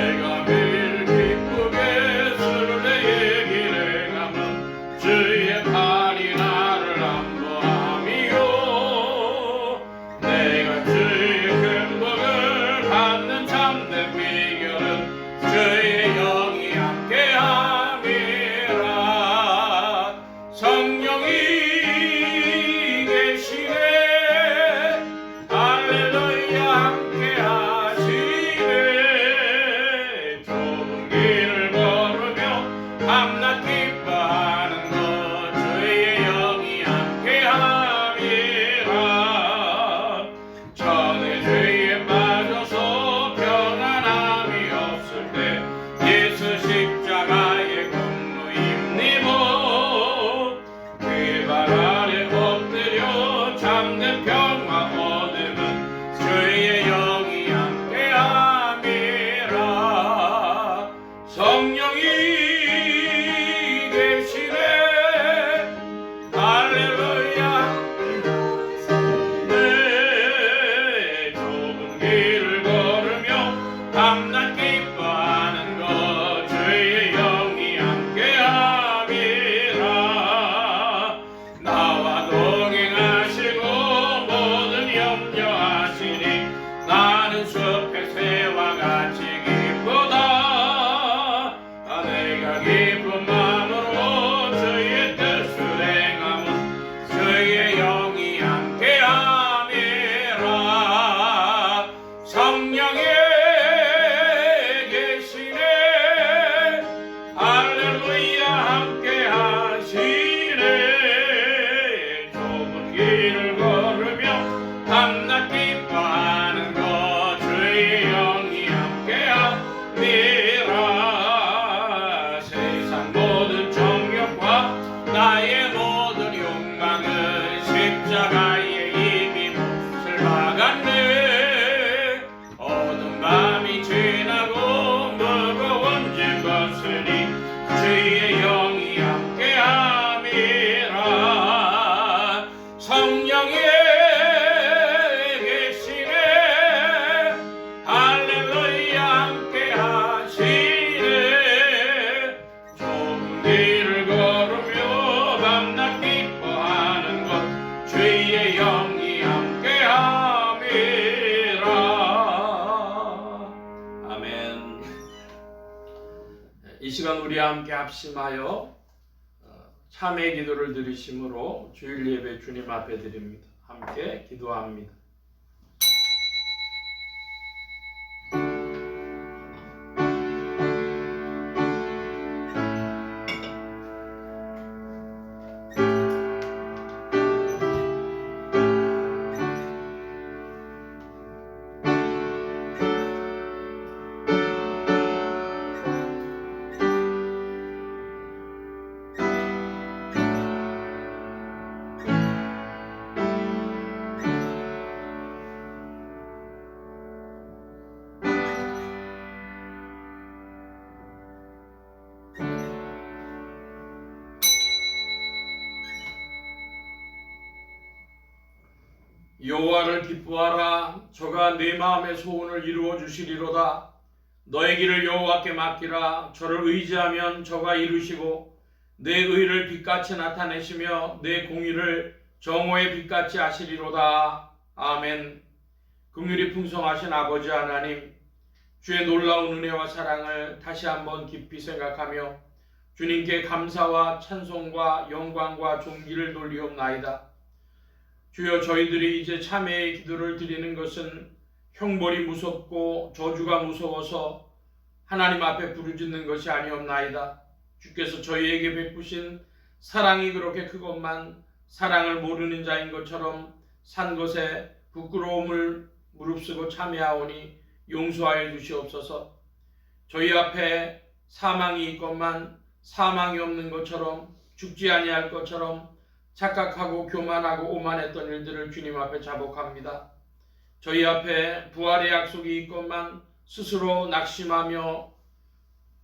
내가 매일 기쁘게 술래 길을 가면 주의 팔이 나를 안보함이요 내가 주의 큰 복을 받는 참된 비결은 주의 영이 함께함이라 성령이 계시네 할렐루야 함께하시네 좁은 길을 걸으며 밤낮 기뻐하는 것 주의 영이 함께함이라 전에 죄에 빠져서 평안함이 없을 때 예수 십자가의 공로 힘입어 그의 발 아래 엎드려 참된 평화 얻음은 주의 영이 함께함이라 성령이 계시네 할렐루야 네 좁은 길을 걸으며 밤낮 기뻐하는 것 주의 영이 함께함이라 나와 동행하시고 모든 염려하시니 나는 숲의 새와 같이 기쁘다 내가 기쁜 마음으로 주의 뜻을 행함은 주의 영이 함께함이라 성령이 계시네 할렐루야 함께하시네 좁은 길을 걸으며 밤낮 기뻐하는 것 주의 영이 함께함이라 세상 모든 정욕과 나의 모든 욕망은 십자가에 이미 몫을 박았네 어두운 밤이 지나고 무거운 짐 벗으니 주의 영이 함께함이라 성령이 계시네 할렐루야 함께하시네 좁은 길을 걸으며 밤낮 기뻐하는 것 주의 영이 함께함이라 아멘. 이 시간 우리 함께 합심하여 참회 기도를 드리심으로 주일 예배 주님 앞에 드립니다. 함께 기도합니다. 여호와를 기뻐하라 저가 네 마음의 소원을 이루어 주시리로다 너의 길을 여호와께 맡기라 저를 의지하면 저가 이루시고 내 의를 빛같이 나타내시며 내 공의를 정오의 빛같이 하시리로다 아멘. 긍휼이 풍성하신 아버지 하나님 주의 놀라운 은혜와 사랑을 다시 한번 깊이 생각하며 주님께 감사와 찬송과 영광과 존귀를 돌리옵나이다. 주여 저희들이 이제 참회의 기도를 드리는 것은 형벌이 무섭고 저주가 무서워서 하나님 앞에 부르짖는 것이 아니옵나이다. 주께서 저희에게 베푸신 사랑이 그렇게 크건만 사랑을 모르는 자인 것처럼 산 것에 부끄러움을 무릅쓰고 참회하오니 용서하여 주시옵소서. 저희 앞에 사망이 있건만 사망이 없는 것처럼 죽지 아니할 것처럼 착각하고 교만하고 오만했던 일들을 주님 앞에 자복합니다. 저희 앞에 부활의 약속이 있건만 스스로 낙심하며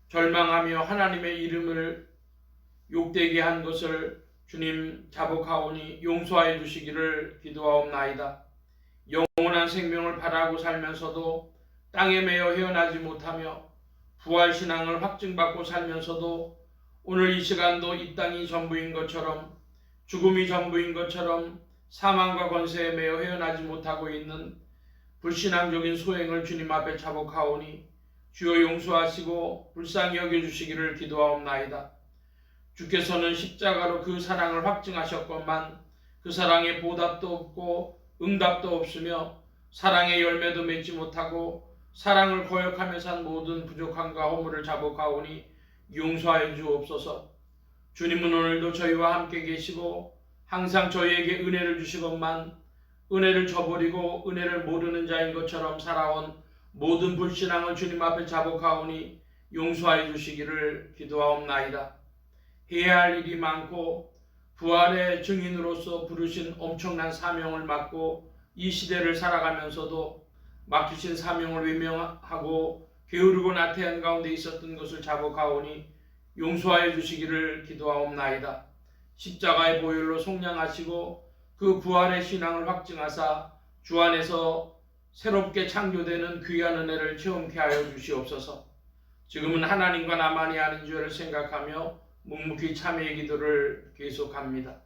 절망하며 하나님의 이름을 욕되게 한 것을 주님 자복하오니 용서하여 주시기를 기도하옵나이다. 영원한 생명을 바라고 살면서도 땅에 매여 헤어나지 못하며 부활 신앙을 확증받고 살면서도 오늘 이 시간도 이 땅이 전부인 것처럼, 죽음이 전부인 것처럼 사망과 권세에 매여 헤어나지 못하고 있는 불신앙적인 소행을 주님 앞에 자복하오니 주여 용서하시고 불쌍히 여겨주시기를 기도하옵나이다. 주께서는 십자가로 그 사랑을 확증하셨건만 그 사랑에 보답도 없고 응답도 없으며 사랑의 열매도 맺지 못하고 사랑을 거역하며 산 모든 부족함과 허물을 자복하오니 용서하여 주옵소서. 주님은 오늘도 저희와 함께 계시고 항상 저희에게 은혜를 주시건만 은혜를 저버리고 은혜를 모르는 자인 것처럼 살아온 모든 불신앙을 주님 앞에 자복하오니 용서하여 주시기를 기도하옵나이다. 해야 할 일이 많고 부활의 증인으로서 부르신 엄청난 사명을 맡고 이 시대를 살아가면서도 맡기신 사명을 외면하고 게으르고 나태한 가운데 있었던 것을 자복하오니 용서하여 주시기를 기도하옵나이다. 십자가의 보혈로 속량하시고 그 부활의 신앙을 확증하사 주 안에서 새롭게 창조되는 귀한 은혜를 체험케 하여 주시옵소서. 지금은 하나님과 나만이 아는 죄를 생각하며 묵묵히 참회의 기도를 계속합니다.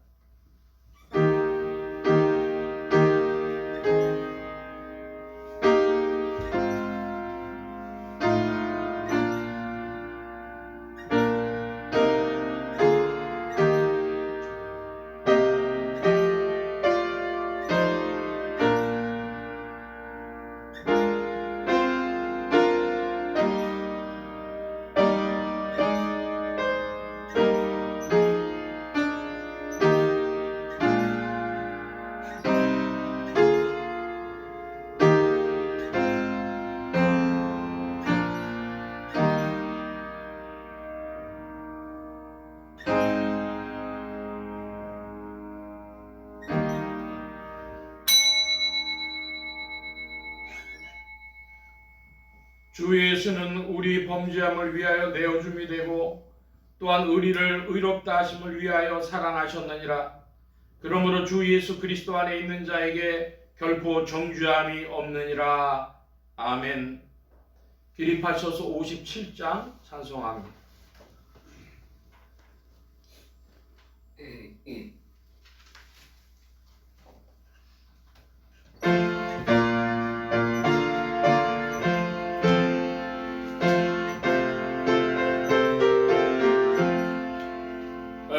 주 예수는 우리 범죄함을 위하여 내어줌이 되고 또한 우리를 의롭다 하심을 위하여 사랑하셨느니라. 그러므로 주 예수 그리스도 안에 있는 자에게 결코 정죄함이 없느니라. 아멘. 빌립보서 57장 찬송합니다.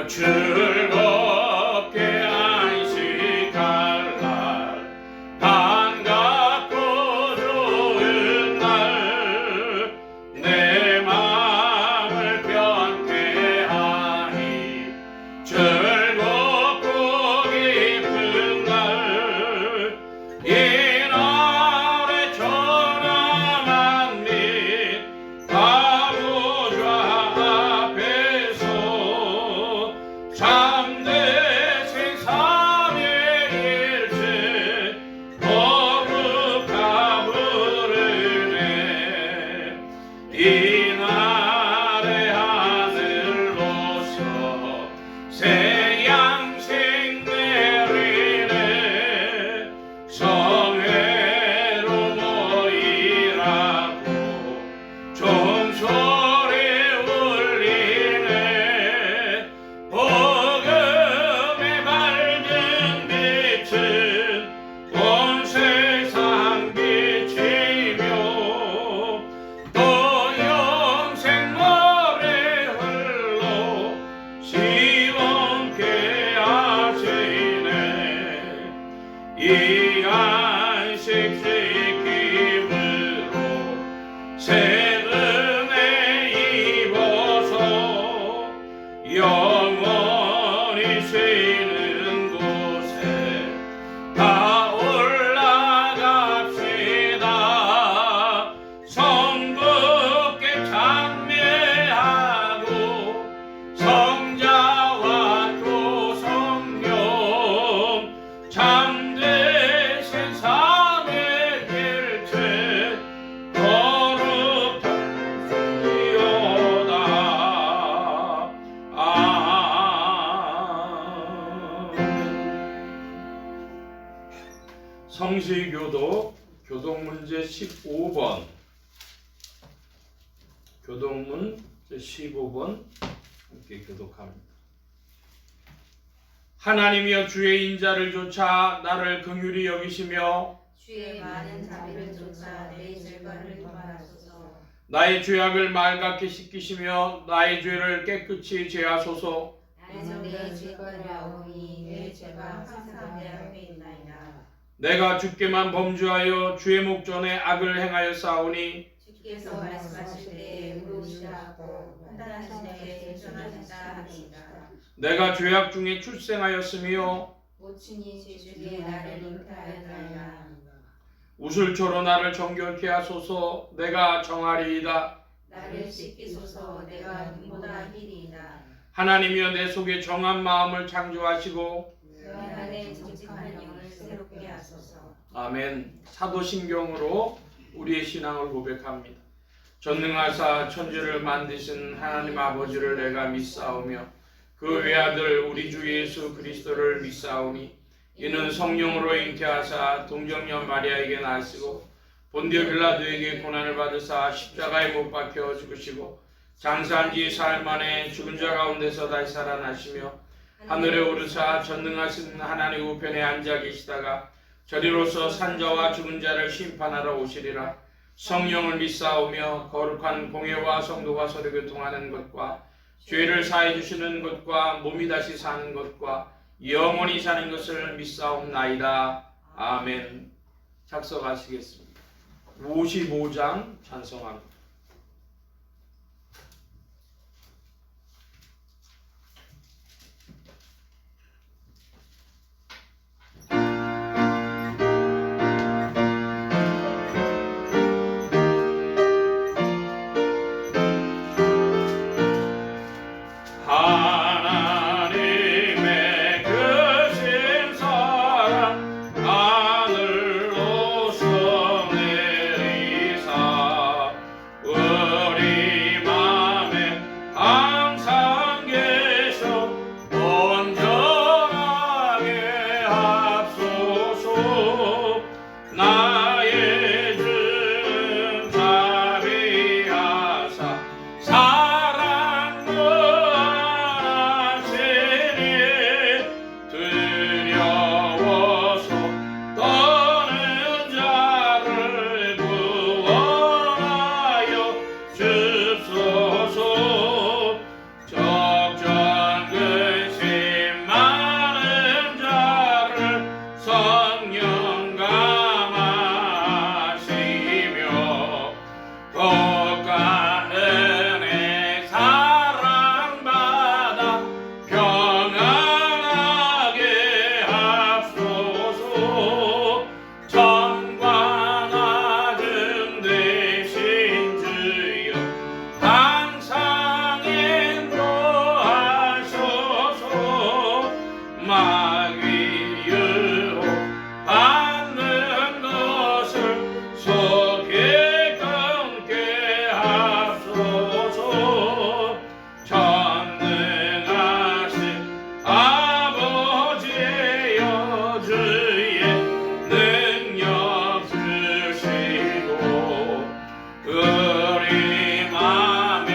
즐겁게 안식할 날, 반갑고 좋은 날, 내 마음을 편케 하니 즐겁고 기쁜 날, 이날의 천하 만민 바보좌 앞에서 참되신 삼위일체 거룩함 부르네. 이날의 하늘로서 새 양식 내리네. 성회로 모이라고 종소리 울리네. 복음의 밝은 빛은 온 세상 비치며 또 영생 노래 흘러 시원케 하시네. 이 안식 지킴으로 새 은혜 입어서 영원히 쉬는 곳에 다 올라갑시다. 성부께 찬미하고 성자와 또 성령 참되신 삼위일체 거룩하시오다. 성시교도 교독문제 15번. 교독문 15번 함께 교독합니다. 하나님이여 주의 인자를 좇아 나를 긍휼히 여기시며 주의 많은 자비를 쫓아 내 죄과를 도말하소서. 나의 죄악을 맑게 씻기시며 나의 죄를 깨끗이 제하소서. 나는 내 죄과를 아오니 내 죄가 항상 내 앞에 있나이다. 내가 주께만 범죄하여 주의 목전에 악을 행하여 싸우니 주께서 말씀하실 때에 의로우시다고 판단하실 때에 정전하신다 하니이다. 내가 죄악 중에 출생하였으며 모친이 죄중에 나를 잉태하였나이다. 우슬초로 나를 정결케 하소서. 내가 정하리이다. 나를 씻기소서. 내가 눈보다 희리이다. 하나님이여 내 속에 정한 마음을 창조하시고 내 안에 정직한 영을 새롭게 하소서. 아멘. 사도신경으로 우리의 신앙을 고백합니다. 전능하사 천지를 만드신 하나님 아버지를 내가 믿사오며 그 외아들 우리 주 예수 그리스도를 믿사오니 이는 성령으로 잉태하사 동정녀 마리아에게 나시고 본디오 빌라도에게 고난을 받으사 십자가에 못 박혀 죽으시고 장사한 지 사흘 만에 죽은 자 가운데서 다시 살아나시며 하늘에 오르사 전능하신 하나님 우편에 앉아 계시다가 저리로서 산자와 죽은 자를 심판하러 오시리라. 성령을 믿사오며 거룩한 공예와 성도가 서로 교통하는 것과 죄를 사해 주시는 것과 몸이 다시 사는 것과 영원히 사는 것을 믿사옵나이다. 아멘. 작성하시겠습니다. 55장 찬송합니다. 하나님의 크신 사랑 하늘로서 내리사 우리 맘에 항상 계셔 온전하게 합소서. 나의 주는 자비하사 사랑 무한하시니 두려워서 떠는 자를 구원하여 주소서. 적전 근심 많은 자를 성령 감하시며 독한 은혜 사랑받아 평안하게 합소서. 천과 낮은 되신 주여 항상 인도하소서. 마귀 유혹 받는 것을 속히 끊게 합소서. 전능하신 아버지여 주의 능력 주시고 우리 맘에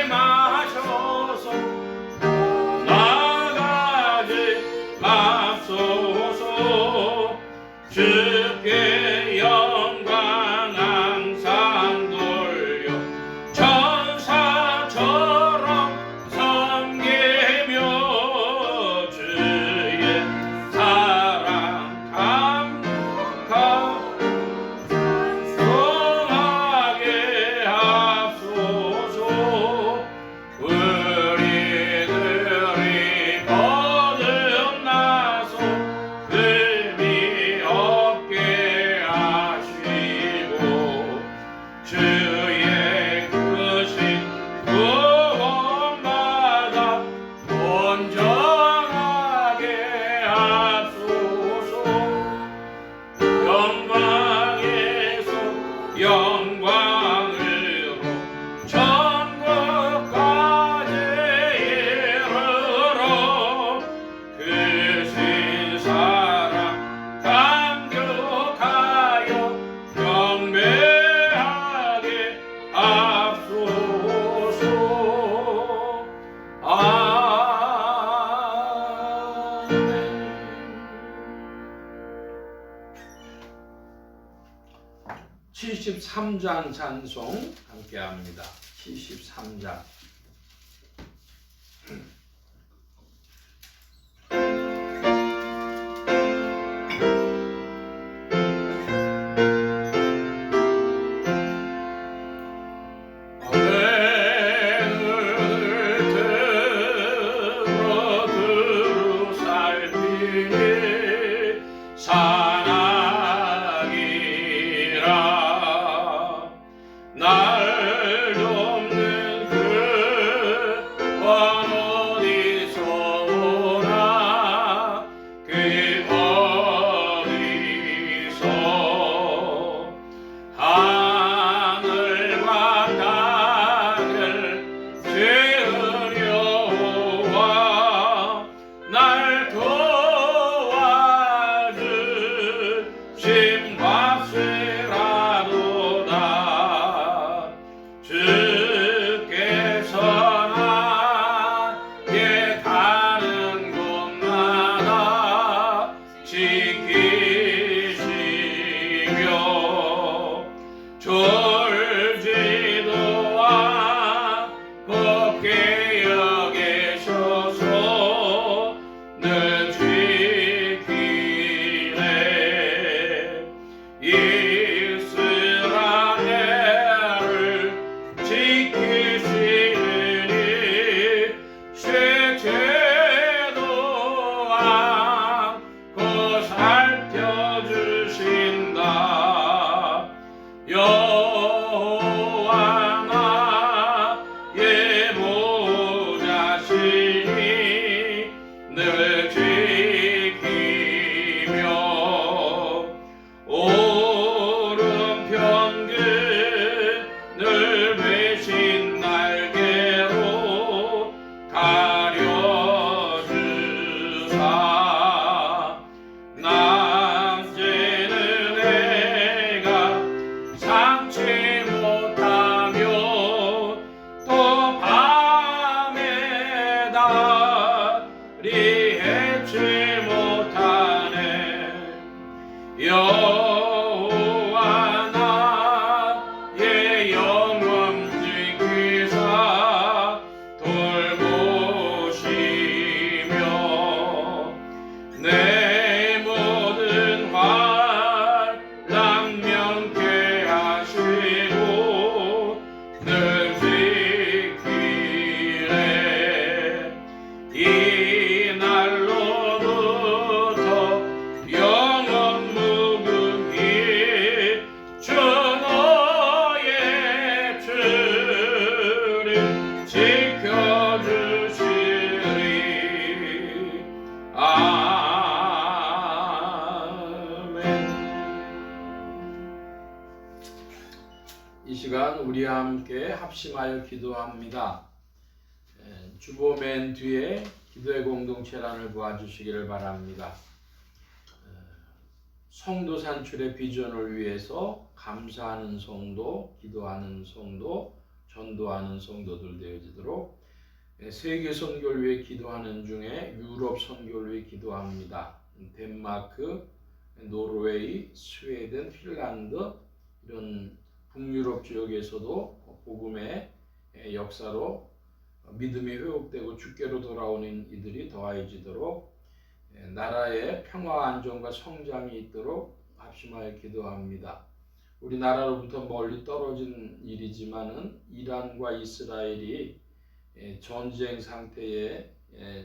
임하셔서 나가지 맙소서. 주께 영광 항상 돌려 천사처럼 섬기며 주의 사랑 감동하게 합소서. 우리들이 거듭나서 의미 없게 하시고 주의 크신 구원받아 온전하게 합소서. 영광에서 영광으로 천국까지 이르러 크신 사랑 감격하여 경배하게 합소서. 73장 찬송 함께 합니다. 73장. 날 돕는 그원 어디서 오나 그 어디서 하늘과 땅을 지으려와 날 도와주신 박수라도다 주께서 나의 가는 곳마다 지키시며 졸지도 않고 깨어계셔서 늘 지키네 이스라엘을 지키시느니 쇠죄도 않고 살펴주신다 여호와 나의 보좌시니 늘 지키며 오른편 그늘 배신 날개로 가려주사 낮에는 해가 상치 못하며 또 밤에 달이 해치 못하네 여호와 나의 영혼 지키사 돌보시며 내 모든 환난 면케하시고 늘 지키네 이날로부터 영원 무궁히 주 너의 주를 지켜주시리 아멘. 이 시간 우리 함께 합심하여 기도합니다. 주보 맨 뒤에 기도의 공동체란을 보아주시기를 바랍니다. 성도 산출의 비전을 위해서 감사하는 성도, 기도하는 성도, 전도하는 성도들 되어지도록 세계 선교를 위해 기도하는 중에 유럽 선교를 위해 기도합니다. 덴마크, 노르웨이, 스웨덴, 핀란드 이런 북유럽 지역에서도 복음의 역사로 믿음이 회복되고 주께로 돌아오는 이들이 더해지도록 나라의 평화 안정과 성장이 있도록 합심하여 기도합니다. 우리나라로부터 멀리 떨어진 일이지만은 이란과 이스라엘이 전쟁 상태에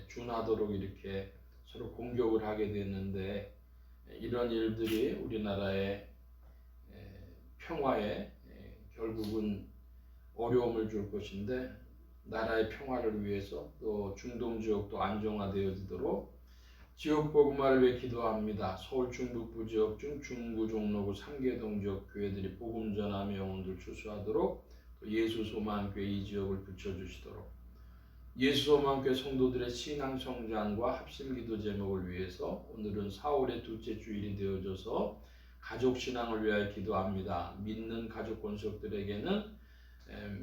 준하도록 이렇게 서로 공격을 하게 됐는데 이런 일들이 우리나라의 평화에 결국은 어려움을 줄 것인데 나라의 평화를 위해서 또 중동 지역도 안정화되어지도록 지역 복음화를 위해 기도합니다. 서울 중북부 지역 중 중구, 종로구, 상계동 지역 교회들이 복음 전하며 영혼들 추수하도록 또 예수소망교회 이 지역을 붙여주시도록 예수소망교회 성도들의 신앙 성장과 합심기도 제목을 위해서 오늘은 4월의 둘째 주일이 되어져서 가족 신앙을 위하여 기도합니다. 믿는 가족 권속들에게는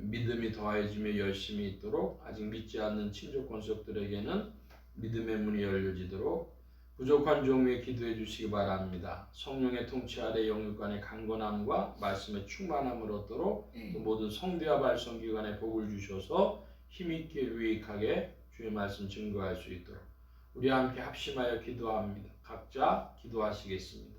믿음이 더해지며 열심히 있도록 아직 믿지 않는 친족 권속들에게는 믿음의 문이 열려지도록 부족한 종 위에 기도해 주시기 바랍니다. 성령의 통치 아래 영육간의 강건함과 말씀의 충만함을 얻도록 또 모든 성대와 발성기관에 복을 주셔서 힘있게 유익하게 주의 말씀 증거할 수 있도록 우리 함께 합심하여 기도합니다. 각자 기도하시겠습니다.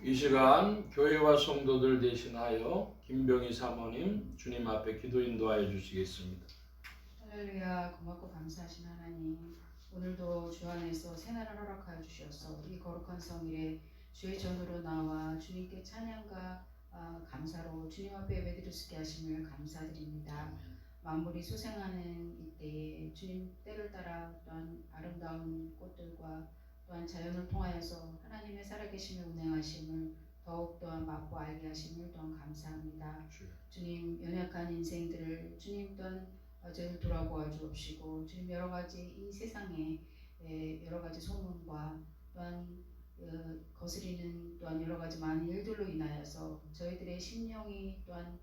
이 시간 교회와 성도들 대신하여 김병희 사모님 주님 앞에 기도 인도하여 주시겠습니다. 할렐루야. 고맙고 감사하신 하나님, 오늘도 주 안에서 새날을 허락하여 주셔서 이 거룩한 성일에 주의 전으로 나와 주님께 찬양과 감사로 주님 앞에 예배드릴 수 있게 하심을 감사드립니다. 만물이 소생하는 이때에 주님 때를 따라 또한 아름다운 꽃들과 또한 자연을 통하여서 하나님의 살아계심을 운행하심을 더욱 또한 맛보 알게 하심을 또한 감사합니다. 주님, 연약한 인생들을 주님 또한 저를 돌아보아 주옵시고, 주님 여러 가지 이 세상에 여러 가지 소문과 또한 거스리는 또한 여러 가지 많은 일들로 인하여서 저희들의 심령이 또한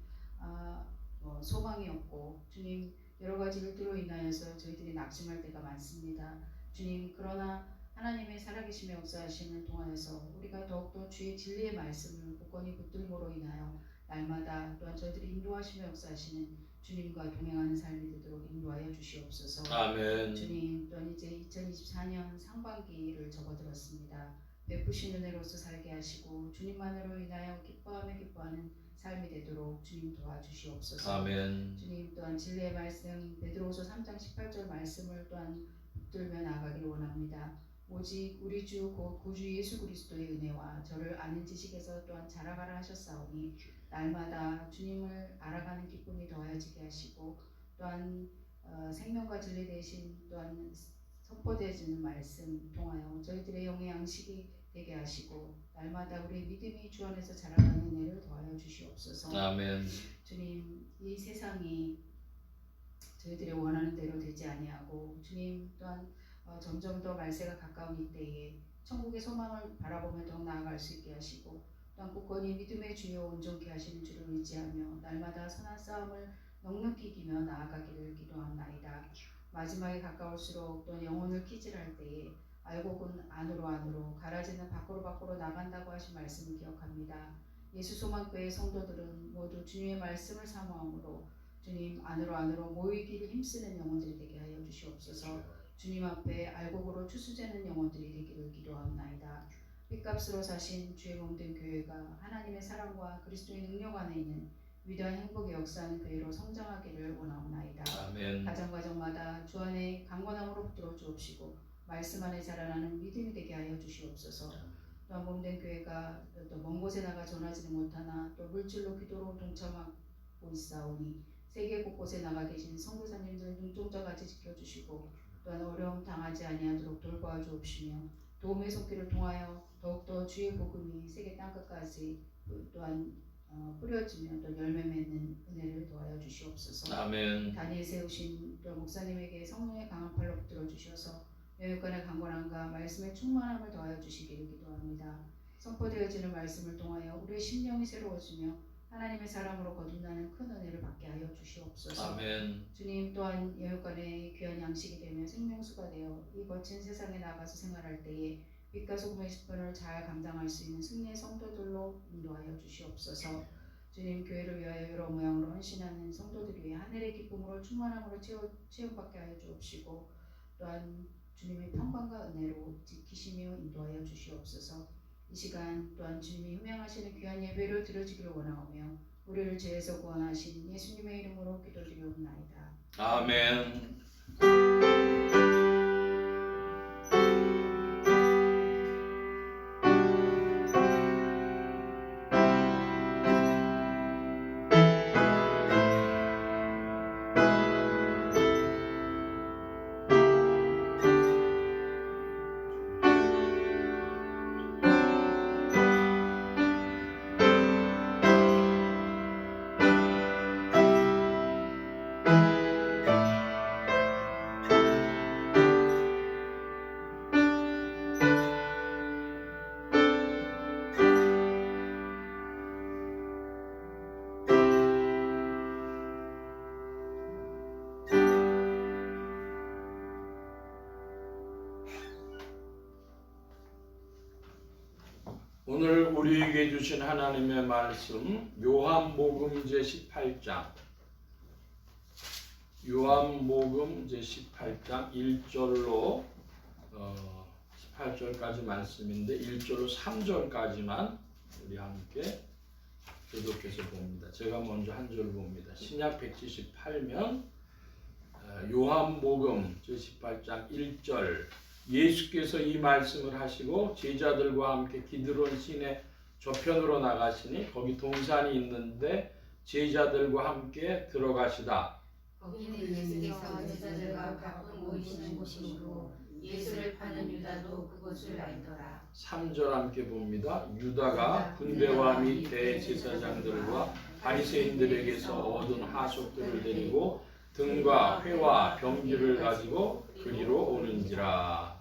소망이 없고, 주님 여러 가지 일들로 인하여서 저희들이 낙심할 때가 많습니다. 주님, 그러나 하나님의 살아계심의 역사하심을 통하여서 우리가 더욱더 주의 진리의 말씀을 굳건히 붙들므로 인하여 날마다 또한 저희들이 인도하시며 역사하시는 주님과 동행하는 삶이 되도록 인도하여 주시옵소서. 아멘. 주님, 또한 이제 2024년 상반기를 접어들었습니다. 베푸신 은혜로서 살게 하시고 주님만으로 인하여 기뻐하며 기뻐하는 삶이 되도록 주님 도와주시옵소서. 아멘. 주님, 또한 진리의 말씀 베드로후서 3장 18절 말씀을 또한 붙들며 나아가길 원합니다. 오직 우리 주 곧 구주 예수 그리스도의 은혜와 저를 아는 지식에서 또한 자라가라 하셨사오니 날마다 주님을 알아가는 기쁨이 더하여지게 하시고, 또한 생명과 진리 대신 또한 선포되어지는 말씀 통하여 저희들의 영의 양식이 되게 하시고, 날마다 우리의 믿음이 주 안에서 자라가는 은혜를 더하여 주시옵소서. 아멘. 주님, 이 세상이 저희들이 원하는 대로 되지 아니하고 주님 또한 점점 더 말세가 가까운 이때에 천국의 소망을 바라보며 더욱 나아갈 수 있게 하시고 또한 굳건히 믿음의 주여 온전케 하시는 주를 의지하며 날마다 선한 싸움을 넉넉히 이기며 나아가기를 기도합나이다. 마지막에 가까울수록 또 영혼을 키질할 때에 알곡은 안으로 가라지는 밖으로 나간다고 하신 말씀을 기억합니다. 예수 소망교회 성도들은 모두 주님의 말씀을 사모함으로 주님 안으로 모이기를 힘쓰는 영혼들이 되게 하여 주시옵소서. 주님 앞에 알곡으로 추수되는 영혼들이 되기를 기도합나이다. 핏값으로 사신 주의 몸된 교회가 하나님의 사랑과 그리스도의 능력 안에 있는 위대한 행복의 역사하는 교회로 성장하기를 원하옵나이다. 아멘. 가정마다 주 안에 강건함으로 붙들어 주옵시고 말씀 안에 자라나는 믿음이 되게 하여 주시옵소서. 또한 몸된 교회가 또 먼 곳에 나가 전하지는 못하나 또 물질로 기도로 동참하고 있사오니 세계 곳곳에 나가 계신 선교사님들 눈동자같이 지켜주시고 또한 어려움 당하지 아니하도록 돌보아 주옵시며 도움의 손길을 통하여 더욱더 주의 복음이 세계 땅끝까지 또한 뿌려지며 또 열매 맺는 은혜를 더하여 주시옵소서. 아멘. 단위에 세우신 또 목사님에게 성령의 강한 팔로 붙들어 주셔서 영육간의 강건함과 말씀의 충만함을 더하여 주시기를 기도합니다. 선포되어지는 말씀을 통하여 우리의 심령이 새로워지며 하나님의 사랑으로 거듭나는 큰 은혜를 받게 하여 주시옵소서. 아멘. 주님 또한 영육간의 귀한 양식이 되며 생명수가 되어 이 거친 세상에 나가서 생활할 때에 빛과 소금의 식분을 잘 감당할 수 있는 승리의 성도들로 인도하여 주시옵소서. 주님 교회를 위하여 여러 모양으로 헌신하는 성도들 위해 하늘의 기쁨으로 충만함으로 체험받게 하여 주옵시고 또한 주님의 평강과 은혜로 지키시며 인도하여 주시옵소서. 이 시간 또한 주님이 흠양하시는 귀한 예배를 드려지기를 원하오며 우리를 죄에서 구원하신 예수님의 이름으로 기도드리옵나이다. 아멘. 오늘 우리에게 주신 하나님의 말씀 요한복음 제18장 1절로 18절까지 말씀인데 1절로 3절까지만 우리 함께 교독해서 봅니다. 제가 먼저 한 절 봅니다. 신약 178면 요한복음 제18장 1절 예수께서 이 말씀을 하시고 제자들과 함께 기드론 시내 저편으로 나가시니 거기 동산이 있는데 제자들과 함께 들어가시다. 거기는 예수께서 제자들과 가끔 모이시는 곳이므로 예수를 파는 유다도 그곳을 알더라. 3절 함께 봅니다. 유다가 군대와 및 대제사장들과 바리새인들에게서 얻은 하속들을 데리고 등과 회와 병기를 가지고 그리로 오는지라.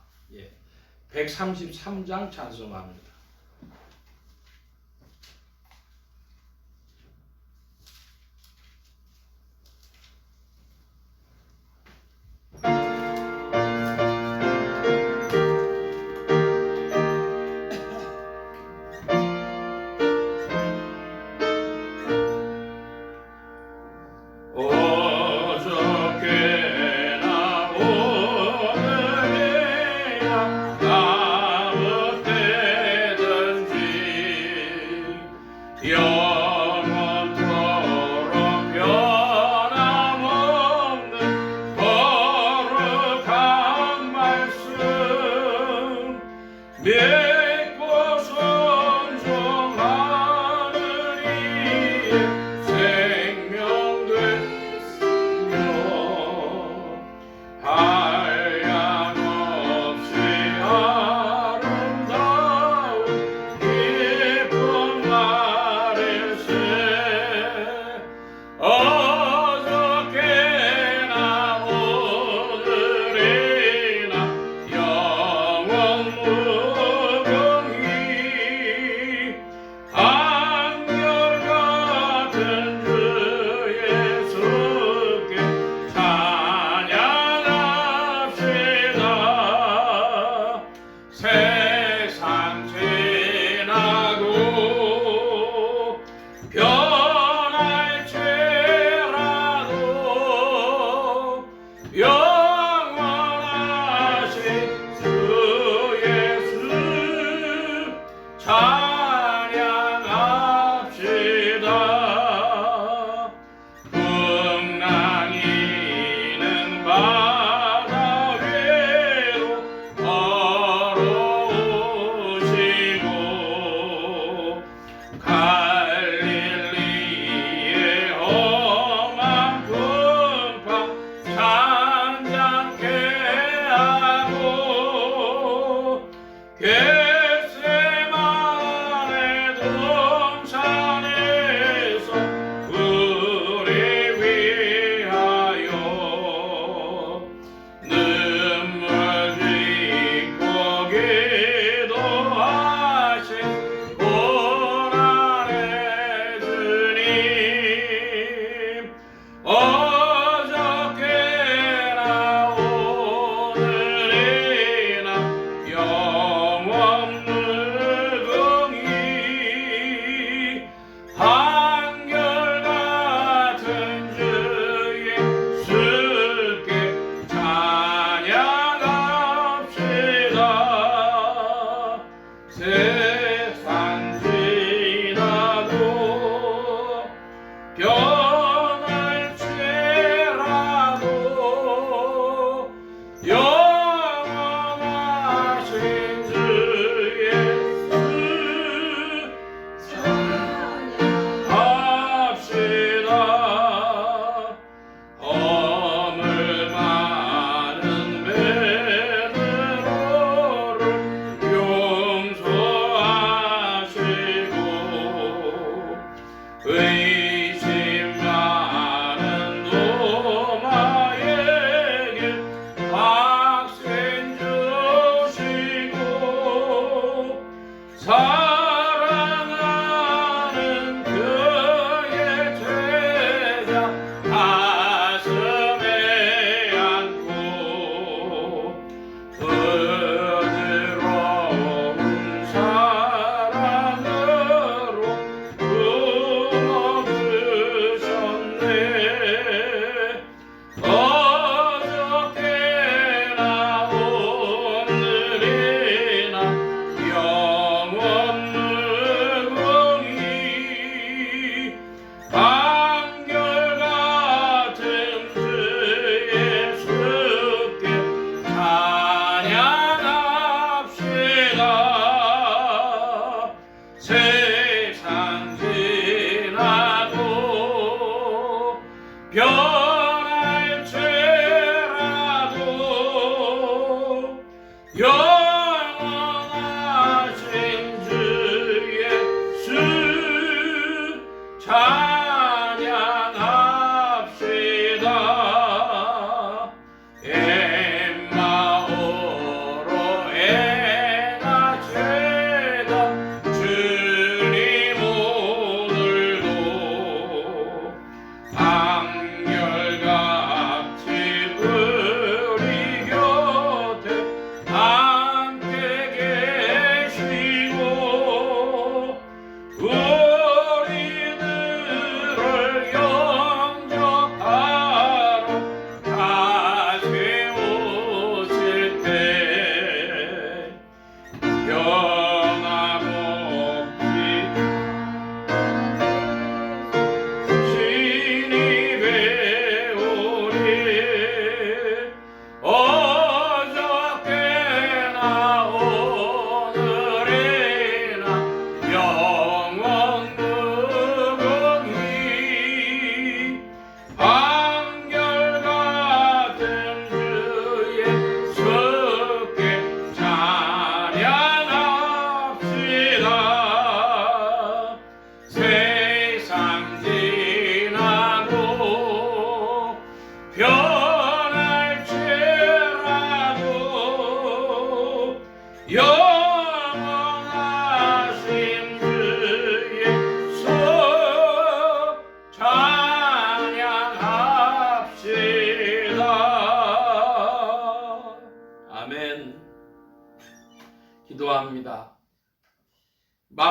133장 찬송합니다.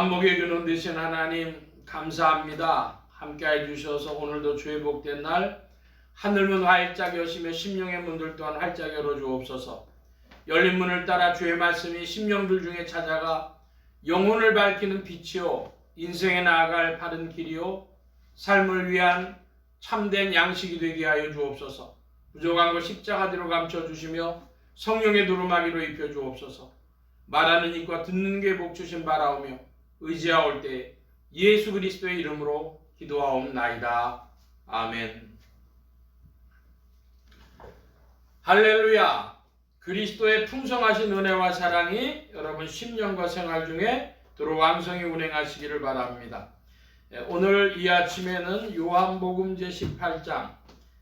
만복의 근원 되신 하나님 감사합니다. 함께해 주셔서 오늘도 주의 복된 날 하늘문 활짝 여시며 심령의 문들 또한 활짝 열어 주옵소서. 열린 문을 따라 주의 말씀이 심령들 중에 찾아가 영혼을 밝히는 빛이요 인생에 나아갈 바른 길이요 삶을 위한 참된 양식이 되게 하여 주옵소서. 부족한 것 십자가대로 감춰주시며 성령의 두루마기로 입혀 주옵소서. 말하는 입과 듣는 귀에 복 주신 바라오며 의지하올 때 예수 그리스도의 이름으로 기도하옵나이다. 아멘. 할렐루야. 그리스도의 풍성하신 은혜와 사랑이 여러분 심령과 생활 중에 도로 왕성히 운행하시기를 바랍니다. 오늘 이 아침에는 요한복음 제18장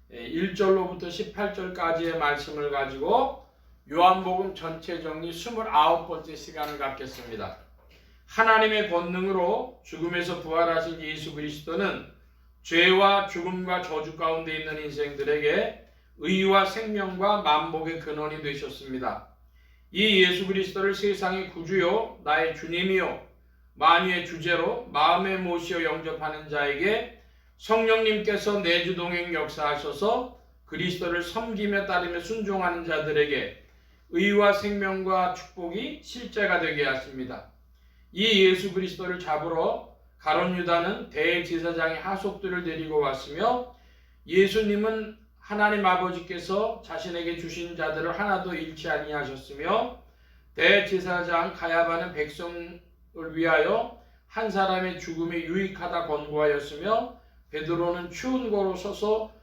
1절로부터 18절까지의 말씀을 가지고 요한복음 전체 정리 29번째 시간을 갖겠습니다. 하나님의 권능으로 죽음에서 부활하신 예수 그리스도는 죄와 죽음과 저주 가운데 있는 인생들에게 의와 생명과 만복의 근원이 되셨습니다. 이 예수 그리스도를 세상의 구주요 나의 주님이요 만유의 주제로 마음에 모시어 영접하는 자에게 성령님께서 내주동행 역사하셔서 그리스도를 섬기며 따르며 순종하는 자들에게 의와 생명과 축복이 실제가 되게 하십니다. 이 예수 그리스도를 잡으러 가룟 유다는 대제사장의 하속들을 데리고 왔으며 예수님은 하나님 아버지께서 자신에게 주신 자들을 하나도 잃지 아니하셨으며 대제사장 가야바는 백성을 위하여 한 사람의 죽음이 유익하다 권고하였으며 베드로는 추운 고로 서서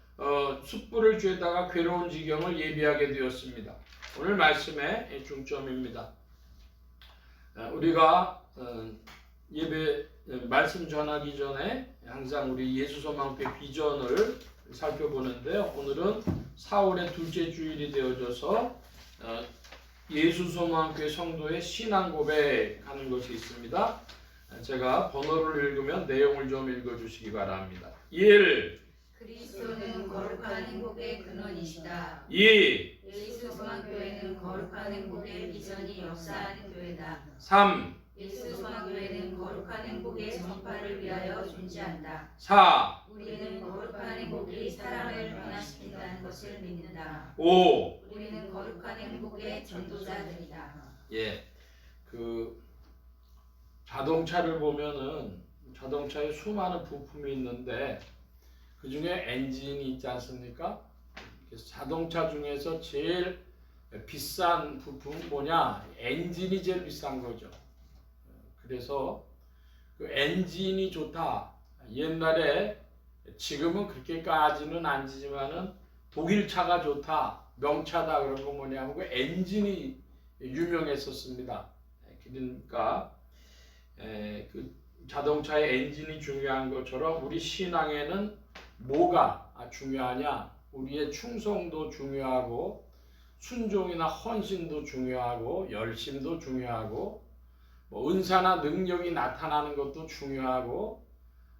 숯불을 쬐다가 괴로운 지경을 예비하게 되었습니다. 오늘 말씀의 중점입니다. 우리가 예배 말씀 전하기 전에 항상 우리 예수소망교회 비전을 살펴보는데요. 오늘은 4월의 둘째 주일이 되어져서 예수소망교회 성도의 신앙 고백하는 것이 있습니다. 제가 번호를 읽으면 내용을 좀 읽어주시기 바랍니다. 1. 그리스도는 거룩한 행복의 근원이시다. 2. 예수소망교회는 거룩한 행복의 비전이 역사하는 교회다. 3. 예수소망교회는 거룩한 행복의 전파를 위하여 존재한다. 4. 우리는 거룩한 행복이 사람을 변화시킨다는 것을 믿는다. 5. 우리는 거룩한 행복의 전도자들이다. 예, 자동차를 보면은 자동차에 수많은 부품이 있는데 그 중에 엔진이 있지 않습니까? 그래서 자동차 중에서 제일 비싼 부품은 뭐냐? 엔진이 제일 비싼 거죠. 그래서 그 엔진이 좋다. 옛날에 지금은 그렇게까지는 안 지지만은 독일차가 좋다. 명차다. 그런 거 뭐냐면 그 엔진이 유명했었습니다. 그러니까 그 자동차의 엔진이 중요한 것처럼 우리 신앙에는 뭐가 중요하냐? 우리의 충성도 중요하고 순종이나 헌신도 중요하고 열심도 중요하고 은사나 능력이 나타나는 것도 중요하고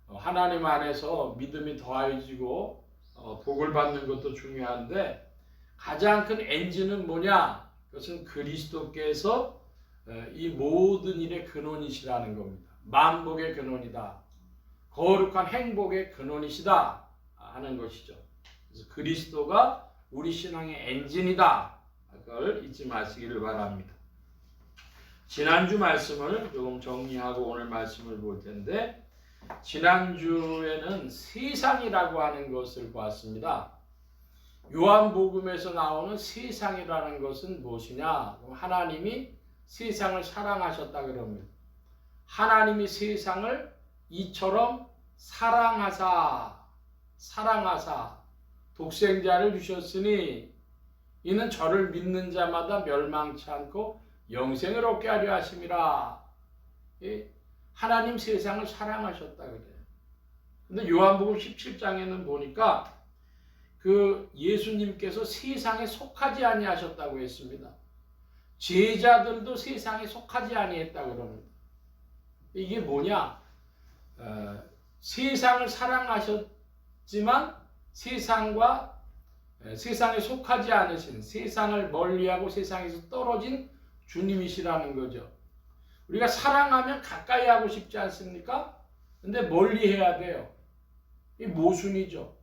하나님 안에서 믿음이 더해지고 복을 받는 것도 중요한데 가장 큰 엔진은 뭐냐? 그것은 그리스도께서 이 모든 일의 근원이시라는 겁니다. 만복의 근원이다. 거룩한 행복의 근원이시다 하는 것이죠. 그래서 그리스도가 우리 신앙의 엔진이다. 그걸 잊지 마시기를 바랍니다. 지난주 말씀을 조금 정리하고 오늘 말씀을 볼 텐데 지난주에는 세상이라고 하는 것을 보았습니다. 요한복음에서 나오는 세상이라는 것은 무엇이냐? 하나님이 세상을 사랑하셨다 그럽니다. 하나님이 세상을 이처럼 사랑하사 독생자를 주셨으니 이는 저를 믿는 자마다 멸망치 않고 영생을 얻게 하려 하심이라. 하나님 세상을 사랑하셨다 그래요. 근데 요한복음 17장에는 보니까 그 예수님께서 세상에 속하지 아니하셨다고 했습니다. 제자들도 세상에 속하지 아니했다고 그럽니다. 이게 뭐냐? 세상을 사랑하셨지만 세상에 속하지 않으신, 세상을 멀리하고 세상에서 떨어진 주님이시라는 거죠. 우리가 사랑하면 가까이 하고 싶지 않습니까? 근데 멀리 해야 돼요. 이 모순이죠.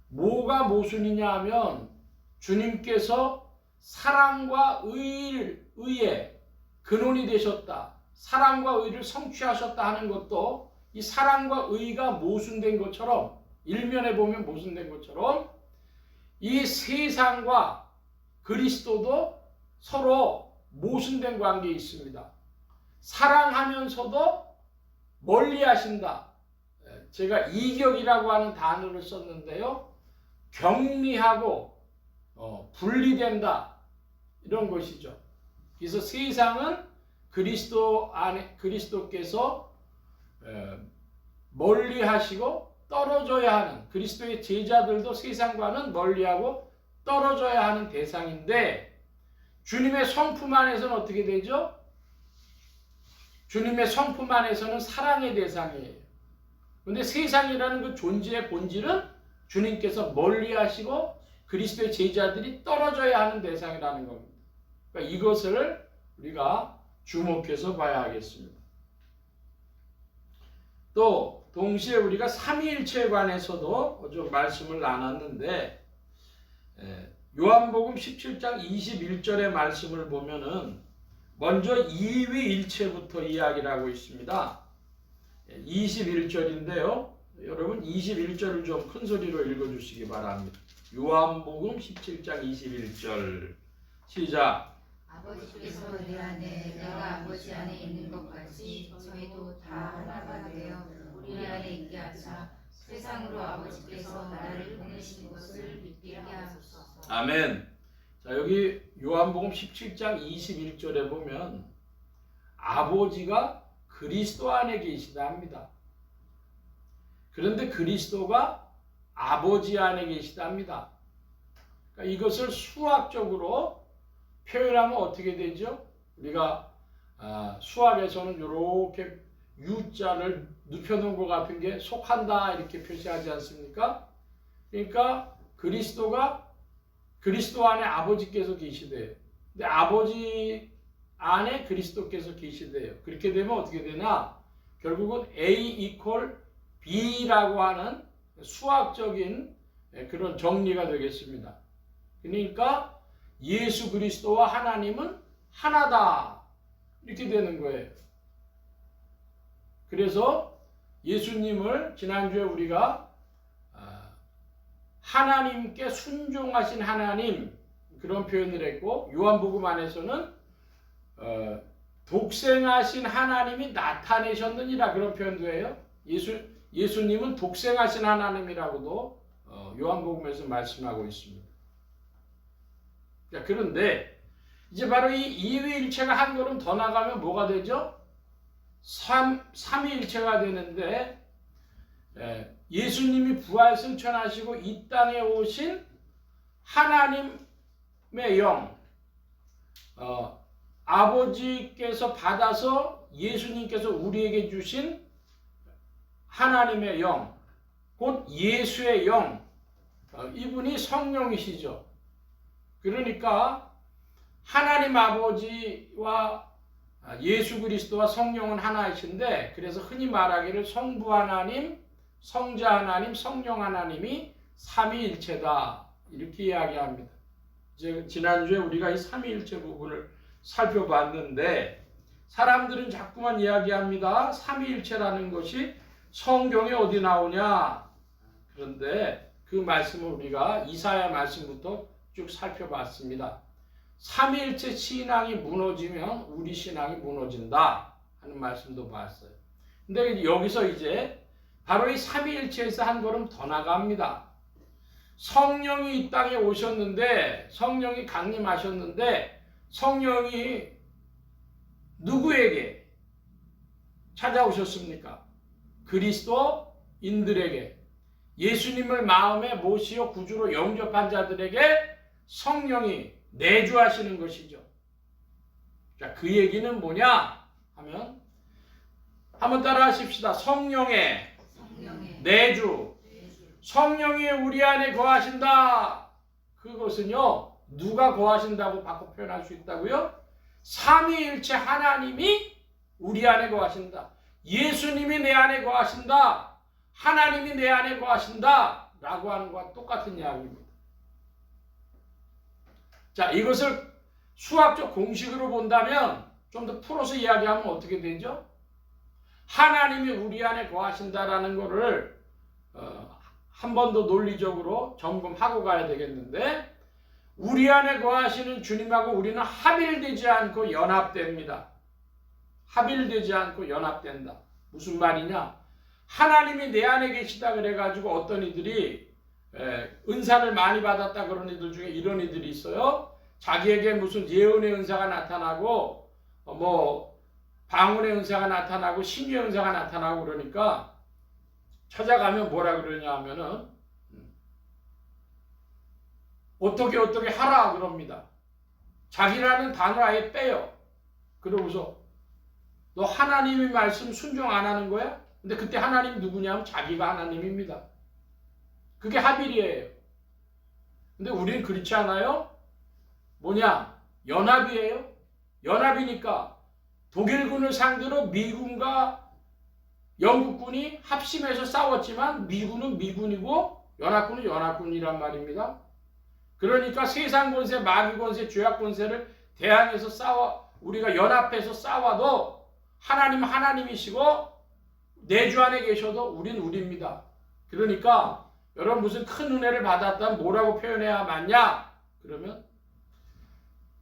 뭐가 모순이냐 하면 주님께서 사랑과 의의 근원이 되셨다. 사랑과 의를 성취하셨다 하는 것도 이 사랑과 의가 모순된 것처럼, 일면에 보면 모순된 것처럼 이 세상과 그리스도도 서로 모순된 관계에 있습니다. 사랑하면서도 멀리 하신다. 제가 이격이라고 하는 단어를 썼는데요. 격리하고 분리된다. 이런 것이죠. 그래서 세상은 그리스도께서 멀리 하시고 떨어져야 하는, 그리스도의 제자들도 세상과는 멀리하고 떨어져야 하는 대상인데, 주님의 성품 안에서는 어떻게 되죠? 주님의 성품 안에서는 사랑의 대상이에요. 그런데 세상이라는 그 존재의 본질은 주님께서 멀리 하시고 그리스도의 제자들이 떨어져야 하는 대상이라는 겁니다. 그러니까 이것을 우리가 주목해서 봐야 하겠습니다. 또 동시에 우리가 삼위일체에 관해서도 좀 말씀을 나눴는데, 요한복음 17장 21절의 말씀을 보면은 먼저 이위일체부터 이야기를 하고 있습니다. 21절인데요. 여러분 21절을 좀 큰 소리로 읽어주시기 바랍니다. 요한복음 17장 21절 시작. 아버지께서 내 안에 내가 아버지 안에 있는 것 같이 저희도 다 하나가 되어 우리 안에 있게 하사 세상으로 아버지께서 나를 보내신 것을 믿게 하소서. 아멘. 자, 여기 요한복음 17장 21절에 보면 아버지가 그리스도 안에 계시다 합니다. 그런데 그리스도가 아버지 안에 계시다 합니다. 그러니까 이것을 수학적으로 표현하면 어떻게 되죠? 우리가 수학에서는 이렇게 U자를 눕혀놓은 것 같은 게 속한다 이렇게 표시하지 않습니까? 그러니까 그리스도 안에 아버지께서 계시대요. 근데 아버지 안에 그리스도께서 계시대요. 그렇게 되면 어떻게 되나? 결국은 A = B라고 하는 수학적인 그런 정리가 되겠습니다. 그러니까 예수 그리스도와 하나님은 하나다. 이렇게 되는 거예요. 그래서 예수님을 지난주에 우리가 하나님께 순종하신 하나님 그런 표현을 했고, 요한복음 안에서는 독생하신 하나님이 나타내셨느니라 그런 표현도 해요. 예수님은 독생하신 하나님이라고도 요한복음에서 말씀하고 있습니다. 자, 그런데 이제 바로 이 이위일체가 한 걸음 더 나가면 뭐가 되죠? 삼위일체가 되는데, 예수님이 부활 승천하시고 이 땅에 오신 하나님의 영, 아버지께서 받아서 예수님께서 우리에게 주신 하나님의 영, 곧 예수의 영, 이분이 성령이시죠. 그러니까 하나님 아버지와 예수 그리스도와 성령은 하나이신데, 그래서 흔히 말하기를 성부 하나님, 성자 하나님, 성령 하나님이 삼위일체다 이렇게 이야기합니다. 이제 지난주에 우리가 이 삼위일체 부분을 살펴봤는데, 사람들은 자꾸만 이야기합니다. 삼위일체라는 것이 성경에 어디 나오냐? 그런데 그 말씀을 우리가 이사야 말씀부터 쭉 살펴봤습니다. 삼위일체 신앙이 무너지면 우리 신앙이 무너진다 하는 말씀도 봤어요. 근데 여기서 이제 바로 이 삼위일체에서 한 걸음 더 나갑니다. 성령이 이 땅에 오셨는데, 성령이 강림하셨는데, 성령이 누구에게 찾아오셨습니까? 그리스도인들에게, 예수님을 마음에 모시어 구주로 영접한 자들에게 성령이 내주하시는 것이죠. 자, 그 얘기는 뭐냐 하면 한번 따라 하십시다. 성령의 내주. 성령이 우리 안에 거하신다. 그것은요, 누가 거하신다고 바꿔 표현할 수 있다고요? 삼위일체 하나님이 우리 안에 거하신다. 예수님이 내 안에 거하신다. 하나님이 내 안에 거하신다. 라고 하는 것과 똑같은 이야기입니다. 자, 이것을 수학적 공식으로 본다면 좀 더 풀어서 이야기하면 어떻게 되죠? 하나님이 우리 안에 거하신다라는 것을 한 번 더 논리적으로 점검하고 가야 되겠는데, 우리 안에 거하시는 주님하고 우리는 합일되지 않고 연합됩니다. 합일되지 않고 연합된다. 무슨 말이냐? 하나님이 내 안에 계시다 그래가지고 어떤 이들이 은사를 많이 받았다 그런 이들 중에 이런 이들이 있어요. 자기에게 무슨 예언의 은사가 나타나고 뭐 방언의 은사가 나타나고 신유의 은사가 나타나고 그러니까 찾아가면 뭐라 그러냐 하면은 어떻게 하라 그럽니다. 자기라는 단어 아예 빼요. 그러고서 너 하나님의 말씀 순종 안 하는 거야? 근데 그때 하나님 누구냐면 자기가 하나님입니다. 그게 합일이에요. 근데 우리는 그렇지 않아요? 뭐냐? 연합이에요. 연합이니까 독일군을 상대로 미군과 영국군이 합심해서 싸웠지만 미군은 미군이고 연합군은 연합군이란 말입니다. 그러니까 세상 권세, 마귀 권세, 죄악 권세를 대항해서 우리가 연합해서 싸워도 하나님은 하나님이시고 내 주 안에 계셔도 우린 우리입니다. 그러니까 여러분 무슨 큰 은혜를 받았다면 뭐라고 표현해야 맞냐? 그러면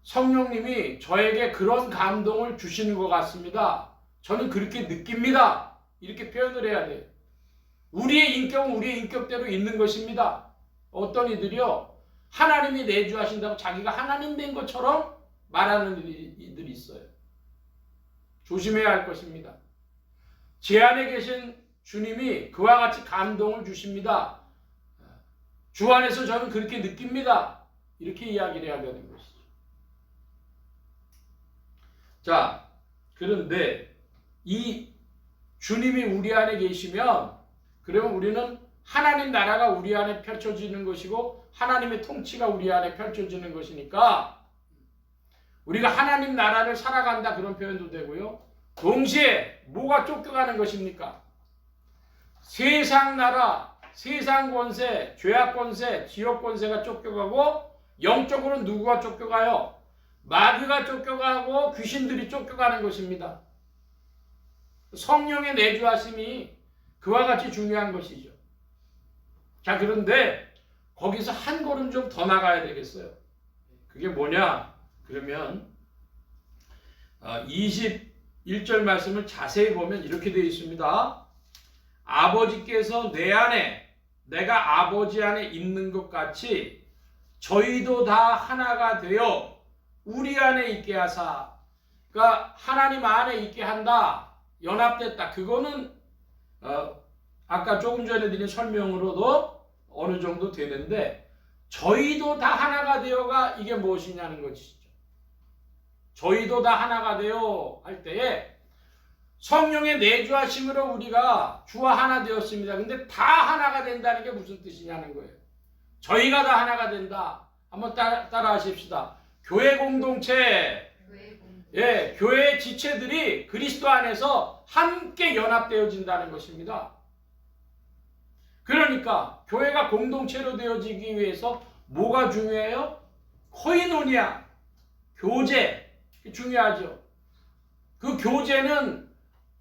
성령님이 저에게 그런 감동을 주시는 것 같습니다. 저는 그렇게 느낍니다. 이렇게 표현을 해야 돼요. 우리의 인격은 우리의 인격대로 있는 것입니다. 어떤 이들이요, 하나님이 내주하신다고 자기가 하나님 된 것처럼 말하는 이들이 있어요. 조심해야 할 것입니다. 제 안에 계신 주님이 그와 같이 감동을 주십니다. 주 안에서 저는 그렇게 느낍니다. 이렇게 이야기를 해야 되는 것이죠. 자, 그런데 이 주님이 우리 안에 계시면 그러면 우리는 하나님 나라가 우리 안에 펼쳐지는 것이고 하나님의 통치가 우리 안에 펼쳐지는 것이니까 우리가 하나님 나라를 살아간다 그런 표현도 되고요. 동시에 뭐가 쫓겨가는 것입니까? 세상 나라, 세상 권세, 죄악 권세, 지옥 권세가 쫓겨가고 영적으로는 누구가 쫓겨가요? 마귀가 쫓겨가고 귀신들이 쫓겨가는 것입니다. 성령의 내주하심이 그와 같이 중요한 것이죠. 자, 그런데 거기서 한 걸음 좀 더 나가야 되겠어요. 그게 뭐냐? 그러면 21절 말씀을 자세히 보면 이렇게 되어 있습니다. 아버지께서 내 안에 내가 아버지 안에 있는 것 같이 저희도 다 하나가 되어 우리 안에 있게 하사. 그러니까 하나님 안에 있게 한다. 연합됐다. 그거는 아까 조금 전에 드린 설명으로도 어느 정도 되는데 저희도 다 하나가 되어가 이게 무엇이냐는 것이죠. 저희도 다 하나가 되어 할 때에 성령의 내주하심으로 우리가 주와 하나 되었습니다. 근데 다 하나가 된다는 게 무슨 뜻이냐는 거예요. 저희가 다 하나가 된다. 한번 따라 하십시다. 교회 공동체, 예, 교회 지체들이 그리스도 안에서 함께 연합되어진다는 것입니다. 그러니까 교회가 공동체로 되어지기 위해서 뭐가 중요해요? 코이노니아, 교제, 중요하죠. 그 교제는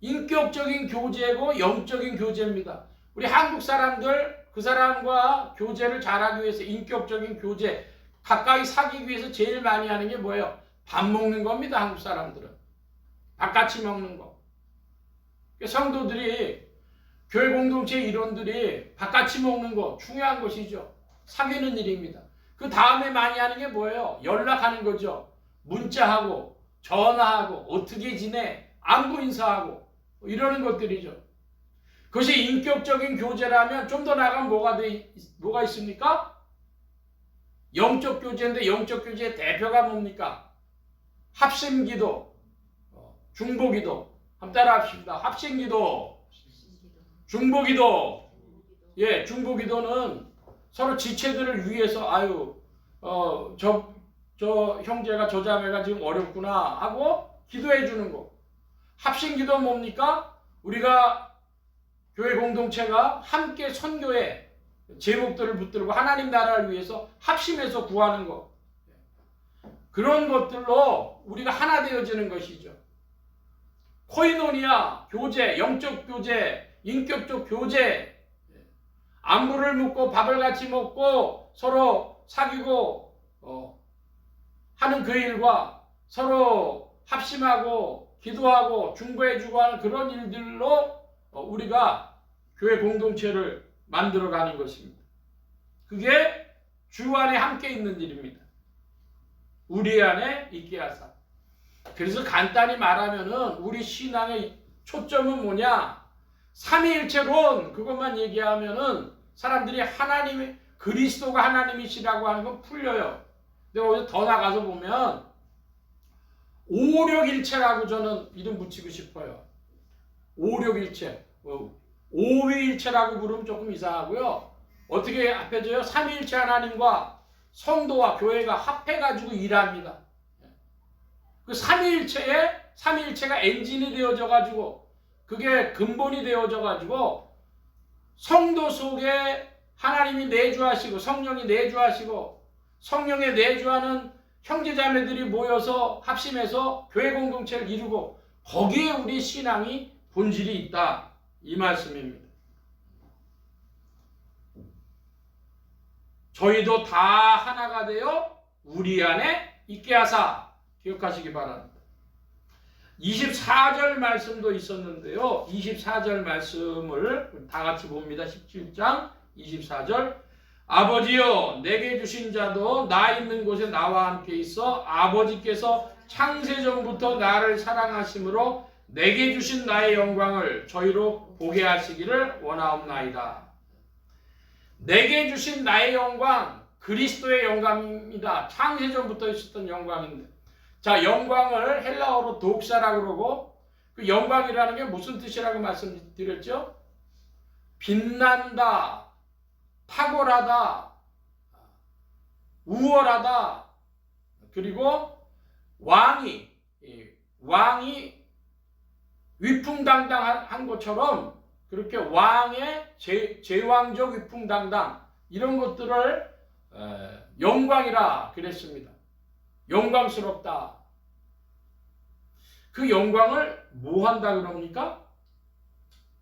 인격적인 교제고 영적인 교제입니다. 우리 한국 사람들 그 사람과 교제를 잘하기 위해서 인격적인 교제, 가까이 사귀기 위해서 제일 많이 하는 게 뭐예요? 밥 먹는 겁니다. 한국 사람들은 밥 같이 먹는 거. 성도들이 교회 공동체 일원들이 밥 같이 먹는 거 중요한 것이죠. 사귀는 일입니다. 그 다음에 많이 하는 게 뭐예요? 연락하는 거죠. 문자하고 전화하고 어떻게 지내? 안부 인사하고 이러는 것들이죠. 그것이 인격적인 교제라면 좀 더 나가면 뭐가 있습니까? 영적 교제인데 영적 교제의 대표가 뭡니까? 합심기도, 중보기도. 한번 따라 합시다. 합심기도, 중보기도. 예, 중보기도는 서로 지체들을 위해서 저 형제가 저 자매가 지금 어렵구나 하고 기도해 주는 거. 합심기도 뭡니까? 우리가 교회 공동체가 함께 선교에 제목들을 붙들고 하나님 나라를 위해서 합심해서 구하는 것. 그런 것들로 우리가 하나 되어지는 것이죠. 코이노니아, 교제, 영적 교제, 인격적 교제, 안부를 묻고 밥을 같이 먹고 서로 사귀고 하는 그 일과 서로 합심하고 기도하고 중보해주고 하는 그런 일들로 우리가 교회 공동체를 만들어가는 것입니다. 그게 주 안에 함께 있는 일입니다. 우리 안에 있게 하사. 그래서 간단히 말하면은 우리 신앙의 초점은 뭐냐? 삼위일체론 그것만 얘기하면은 사람들이 하나님이 그리스도가 하나님이시라고 하는 건 풀려요. 근데 거기서 더 나가서 보면 오력일체라고 저는 이름 붙이고 싶어요. 오력일체, 오위일체라고 부르면 조금 이상하고요. 어떻게 합해져요? 삼위일체 하나님과 성도와 교회가 합해가지고 일합니다. 그 삼위일체가 엔진이 되어져가지고 그게 근본이 되어져가지고 성도 속에 하나님이 내주하시고 성령이 내주하시고 성령의 내주하는 형제자매들이 모여서 합심해서 교회 공동체를 이루고 거기에 우리 신앙이 본질이 있다. 이 말씀입니다. 저희도 다 하나가 되어 우리 안에 있게 하사. 기억하시기 바랍니다. 24절 말씀도 있었는데요. 24절 말씀을 다 같이 봅니다. 17장 24절. 아버지여 내게 주신 자도 나 있는 곳에 나와 함께 있어 아버지께서 창세전부터 나를 사랑하심으로 내게 주신 나의 영광을 저희로 보게 하시기를 원하옵나이다. 내게 주신 나의 영광, 그리스도의 영광입니다. 창세전부터 있었던 영광인데, 자, 영광을 헬라어로 독사라고 그러고, 그 영광이라는 게 무슨 뜻이라고 말씀드렸죠? 빛난다, 탁월하다, 우월하다, 그리고 왕이 위풍당당한 것처럼 그렇게 왕의 제왕적 위풍당당 이런 것들을 영광이라 그랬습니다. 영광스럽다. 그 영광을 뭐 한다 그럽니까?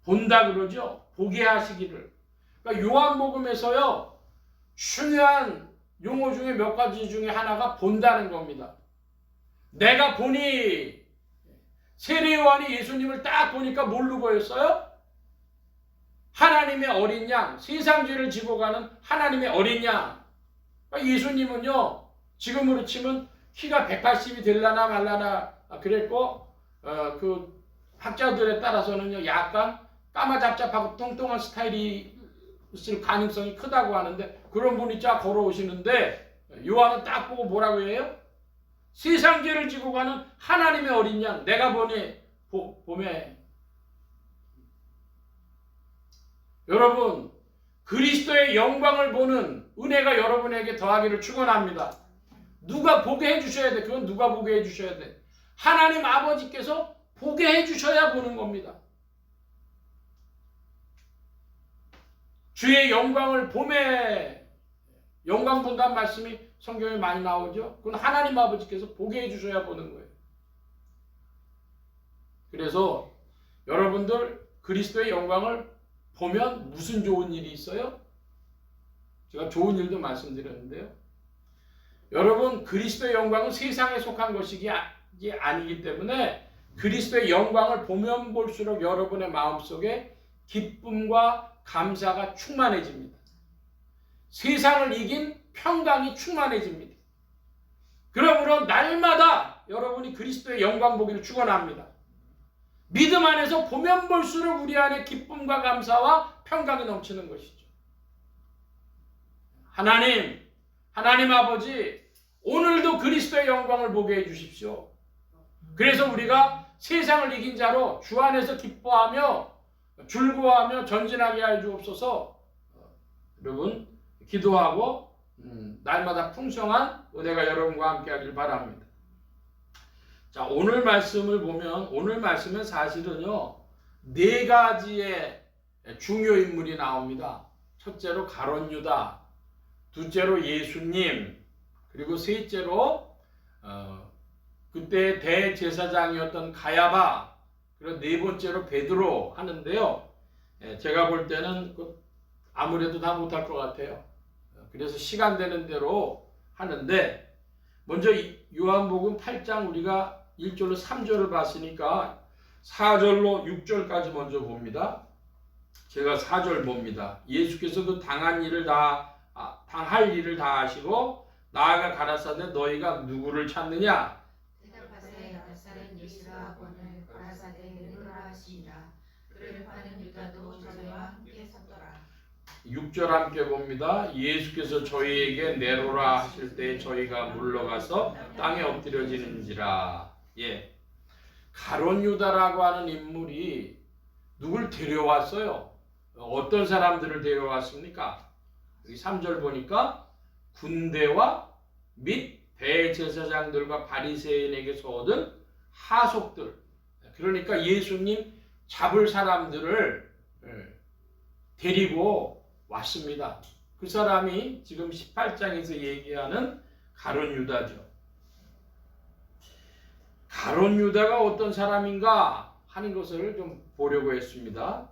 본다 그러죠. 보게 하시기를. 그러니까 요한복음에서요, 중요한 용어 중에 몇 가지 중에 하나가 본다는 겁니다. 내가 보니, 세례요한이 예수님을 딱 보니까 뭘로 보였어요? 하나님의 어린 양, 세상 죄를 지고 가는 하나님의 어린 양. 그러니까 예수님은요, 지금으로 치면 키가 180이 될라나 말라나 그랬고, 그 학자들에 따라서는요, 약간 까마잡잡하고 뚱뚱한 스타일이 있을 가능성이 크다고 하는데, 그런 분이 쫙 걸어오시는데, 요한은 딱 보고 뭐라고 해요? 세상 죄를 지고 가는 하나님의 어린 양, 내가 보니 봄에. 여러분, 그리스도의 영광을 보는 은혜가 여러분에게 더하기를 축원합니다. 누가 보게 해주셔야 돼. 그건 누가 보게 해주셔야 돼. 하나님 아버지께서 보게 해주셔야 보는 겁니다. 주의 영광을 봄에 영광 본다는 말씀이 성경에 많이 나오죠. 그건 하나님 아버지께서 보게 해주셔야 보는 거예요. 그래서 여러분들 그리스도의 영광을 보면 무슨 좋은 일이 있어요? 제가 좋은 일도 말씀드렸는데요. 여러분, 그리스도의 영광은 세상에 속한 것이 아니기 때문에 그리스도의 영광을 보면 볼수록 여러분의 마음속에 기쁨과 감사가 충만해집니다. 세상을 이긴 평강이 충만해집니다. 그러므로 날마다 여러분이 그리스도의 영광 보기를 축원합니다. 믿음 안에서 보면 볼수록 우리 안에 기쁨과 감사와 평강이 넘치는 것이죠. 하나님 아버지, 오늘도 그리스도의 영광을 보게 해주십시오. 그래서 우리가 세상을 이긴 자로 주 안에서 기뻐하며 즐거워하며 전진하게 하여 주옵소서. 여러분 기도하고 날마다 풍성한 은혜가 여러분과 함께 하길 바랍니다. 자, 오늘 말씀을 보면 오늘 말씀은 사실은요 4가지의 중요 인물이 나옵니다. 첫째로 가룟 유다, 둘째로 예수님, 그리고 셋째로 그때 대제사장이었던 가야바, 그리고 4번째로 베드로 하는데요. 제가 볼 때는 아무래도 다 못할 것 같아요. 그래서 시간 되는 대로 하는데, 먼저 요한복음 8장 우리가 1절로 3절을 봤으니까 4절로 6절까지 먼저 봅니다. 제가 4절 봅니다. 예수께서 그 당할 일을 다 하시고 나아가 가라사대 너희가 누구를 찾느냐? 대답하되 나사렛 예수라 하거늘 가라사대 누구라 하시니라. 그를 파는 유다도 저희와 함께 섰더라. 6절 함께 봅니다. 예수께서 저희에게 내로라 하실 때 저희가 물러가서 땅에 엎드려지는지라. 가룟 유다라고 하는 인물이 누굴 데려왔어요? 어떤 사람들을 데려왔습니까? 여기 3절 보니까 군대와 및 대제사장들과 바리새인에게서 얻은 하속들, 그러니까 예수님 잡을 사람들을 데리고 왔습니다. 그 사람이 지금 18장에서 얘기하는 가룟 유다죠. 가룟 유다가 어떤 사람인가 하는 것을 좀 보려고 했습니다.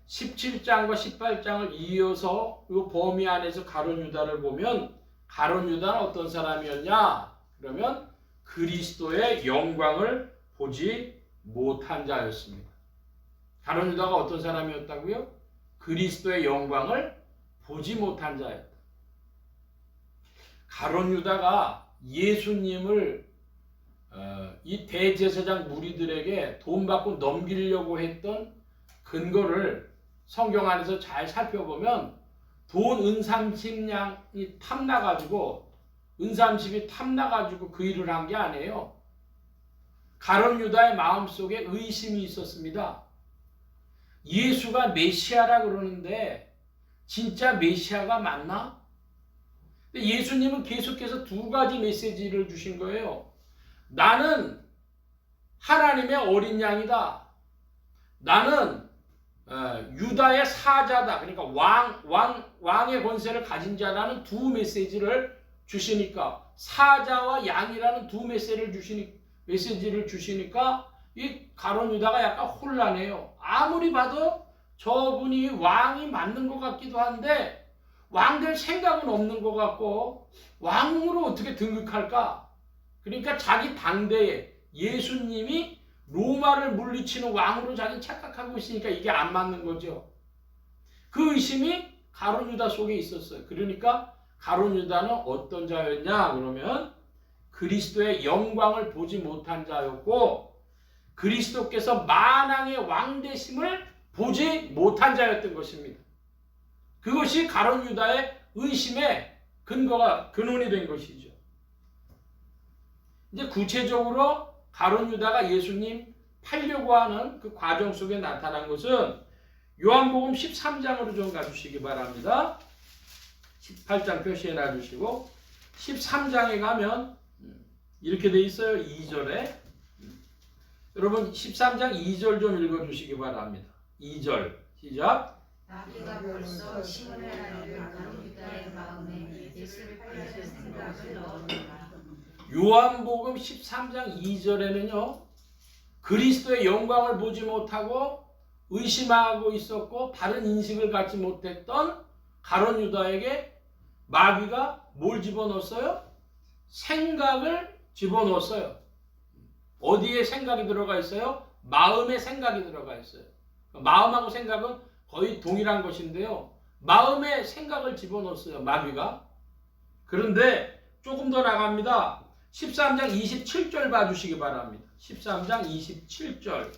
17장과 18장을 이어서 이 범위 안에서 가룟 유다를 보면 가룟 유다는 어떤 사람이었냐? 그러면 그리스도의 영광을 보지 못한 자였습니다. 가룟 유다가 어떤 사람이었다고요? 그리스도의 영광을 보지 못한 자였다. 가룟 유다가 예수님을 이 대제사장 무리들에게 돈 받고 넘기려고 했던 근거를 성경 안에서 잘 살펴보면 돈 은삼십냥이 탐나가지고 은삼십이 탐나가지고 그 일을 한 게 아니에요. 가룟 유다의 마음속에 의심이 있었습니다. 예수가 메시아라 그러는데 진짜 메시아가 맞나? 근데 예수님은 계속해서 2가지 메시지를 주신 거예요. 나는 하나님의 어린 양이다. 나는 유다의 사자다. 그러니까 왕의 권세를 가진 자라는 2 메시지를 주시니까, 사자와 양이라는 2 메시지를 주시니까 이 가룟 유다가 약간 혼란해요. 아무리 봐도 저분이 왕이 맞는 것 같기도 한데 왕 될 생각은 없는 것 같고 왕으로 어떻게 등극할까? 그러니까 자기 당대에 예수님이 로마를 물리치는 왕으로 자기는 착각하고 있으니까 이게 안 맞는 거죠. 그 의심이 가룟 유다 속에 있었어요. 그러니까 가룟 유다는 어떤 자였냐? 그러면 그리스도의 영광을 보지 못한 자였고 그리스도께서 만왕의 왕 되심을 보지 못한 자였던 것입니다. 그것이 가룟 유다의 의심의 근원이 된 것이죠. 이제 구체적으로 가룟 유다가 예수님 팔려고 하는 그 과정 속에 나타난 것은 요한복음 13장으로 좀 가주시기 바랍니다. 18장 표시해 놔주시고 13장에 가면 이렇게 돼 있어요. 2절에 여러분 13장 2절 좀 읽어주시기 바랍니다. 2절 시작. 나비가 벌써 시몬의 아들을 가룟 유다의 마음에 예수를 팔려는 생각을 넣었노라. 요한복음 13장 2절에는요. 그리스도의 영광을 보지 못하고 의심하고 있었고 바른 인식을 갖지 못했던 가룟 유다에게 마귀가 뭘 집어넣었어요? 생각을 집어넣었어요. 어디에 생각이 들어가 있어요? 마음에 생각이 들어가 있어요. 마음하고 생각은 거의 동일한 것인데요. 마음에 생각을 집어넣었어요. 마귀가. 그런데 조금 더 나갑니다. 13장 27절 봐주시기 바랍니다. 13장 27절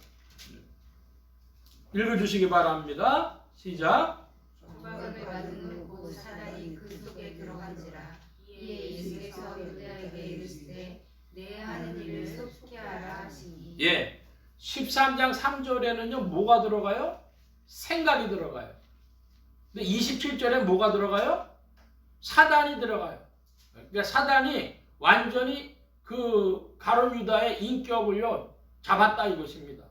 읽어주시기 바랍니다. 시작. 조각을 받은 후 사단이 그 속에 들어간지라. 이에 예수께서 유다에게 이르시되 내 하는 일을 속히 하라 하시니. 13장 3절에는요 뭐가 들어가요? 생각이 들어가요. 근데 27절에 뭐가 들어가요? 사단이 들어가요. 그러니까 사단이 완전히 그 가룟 유다의 인격을요 잡았다 이것입니다.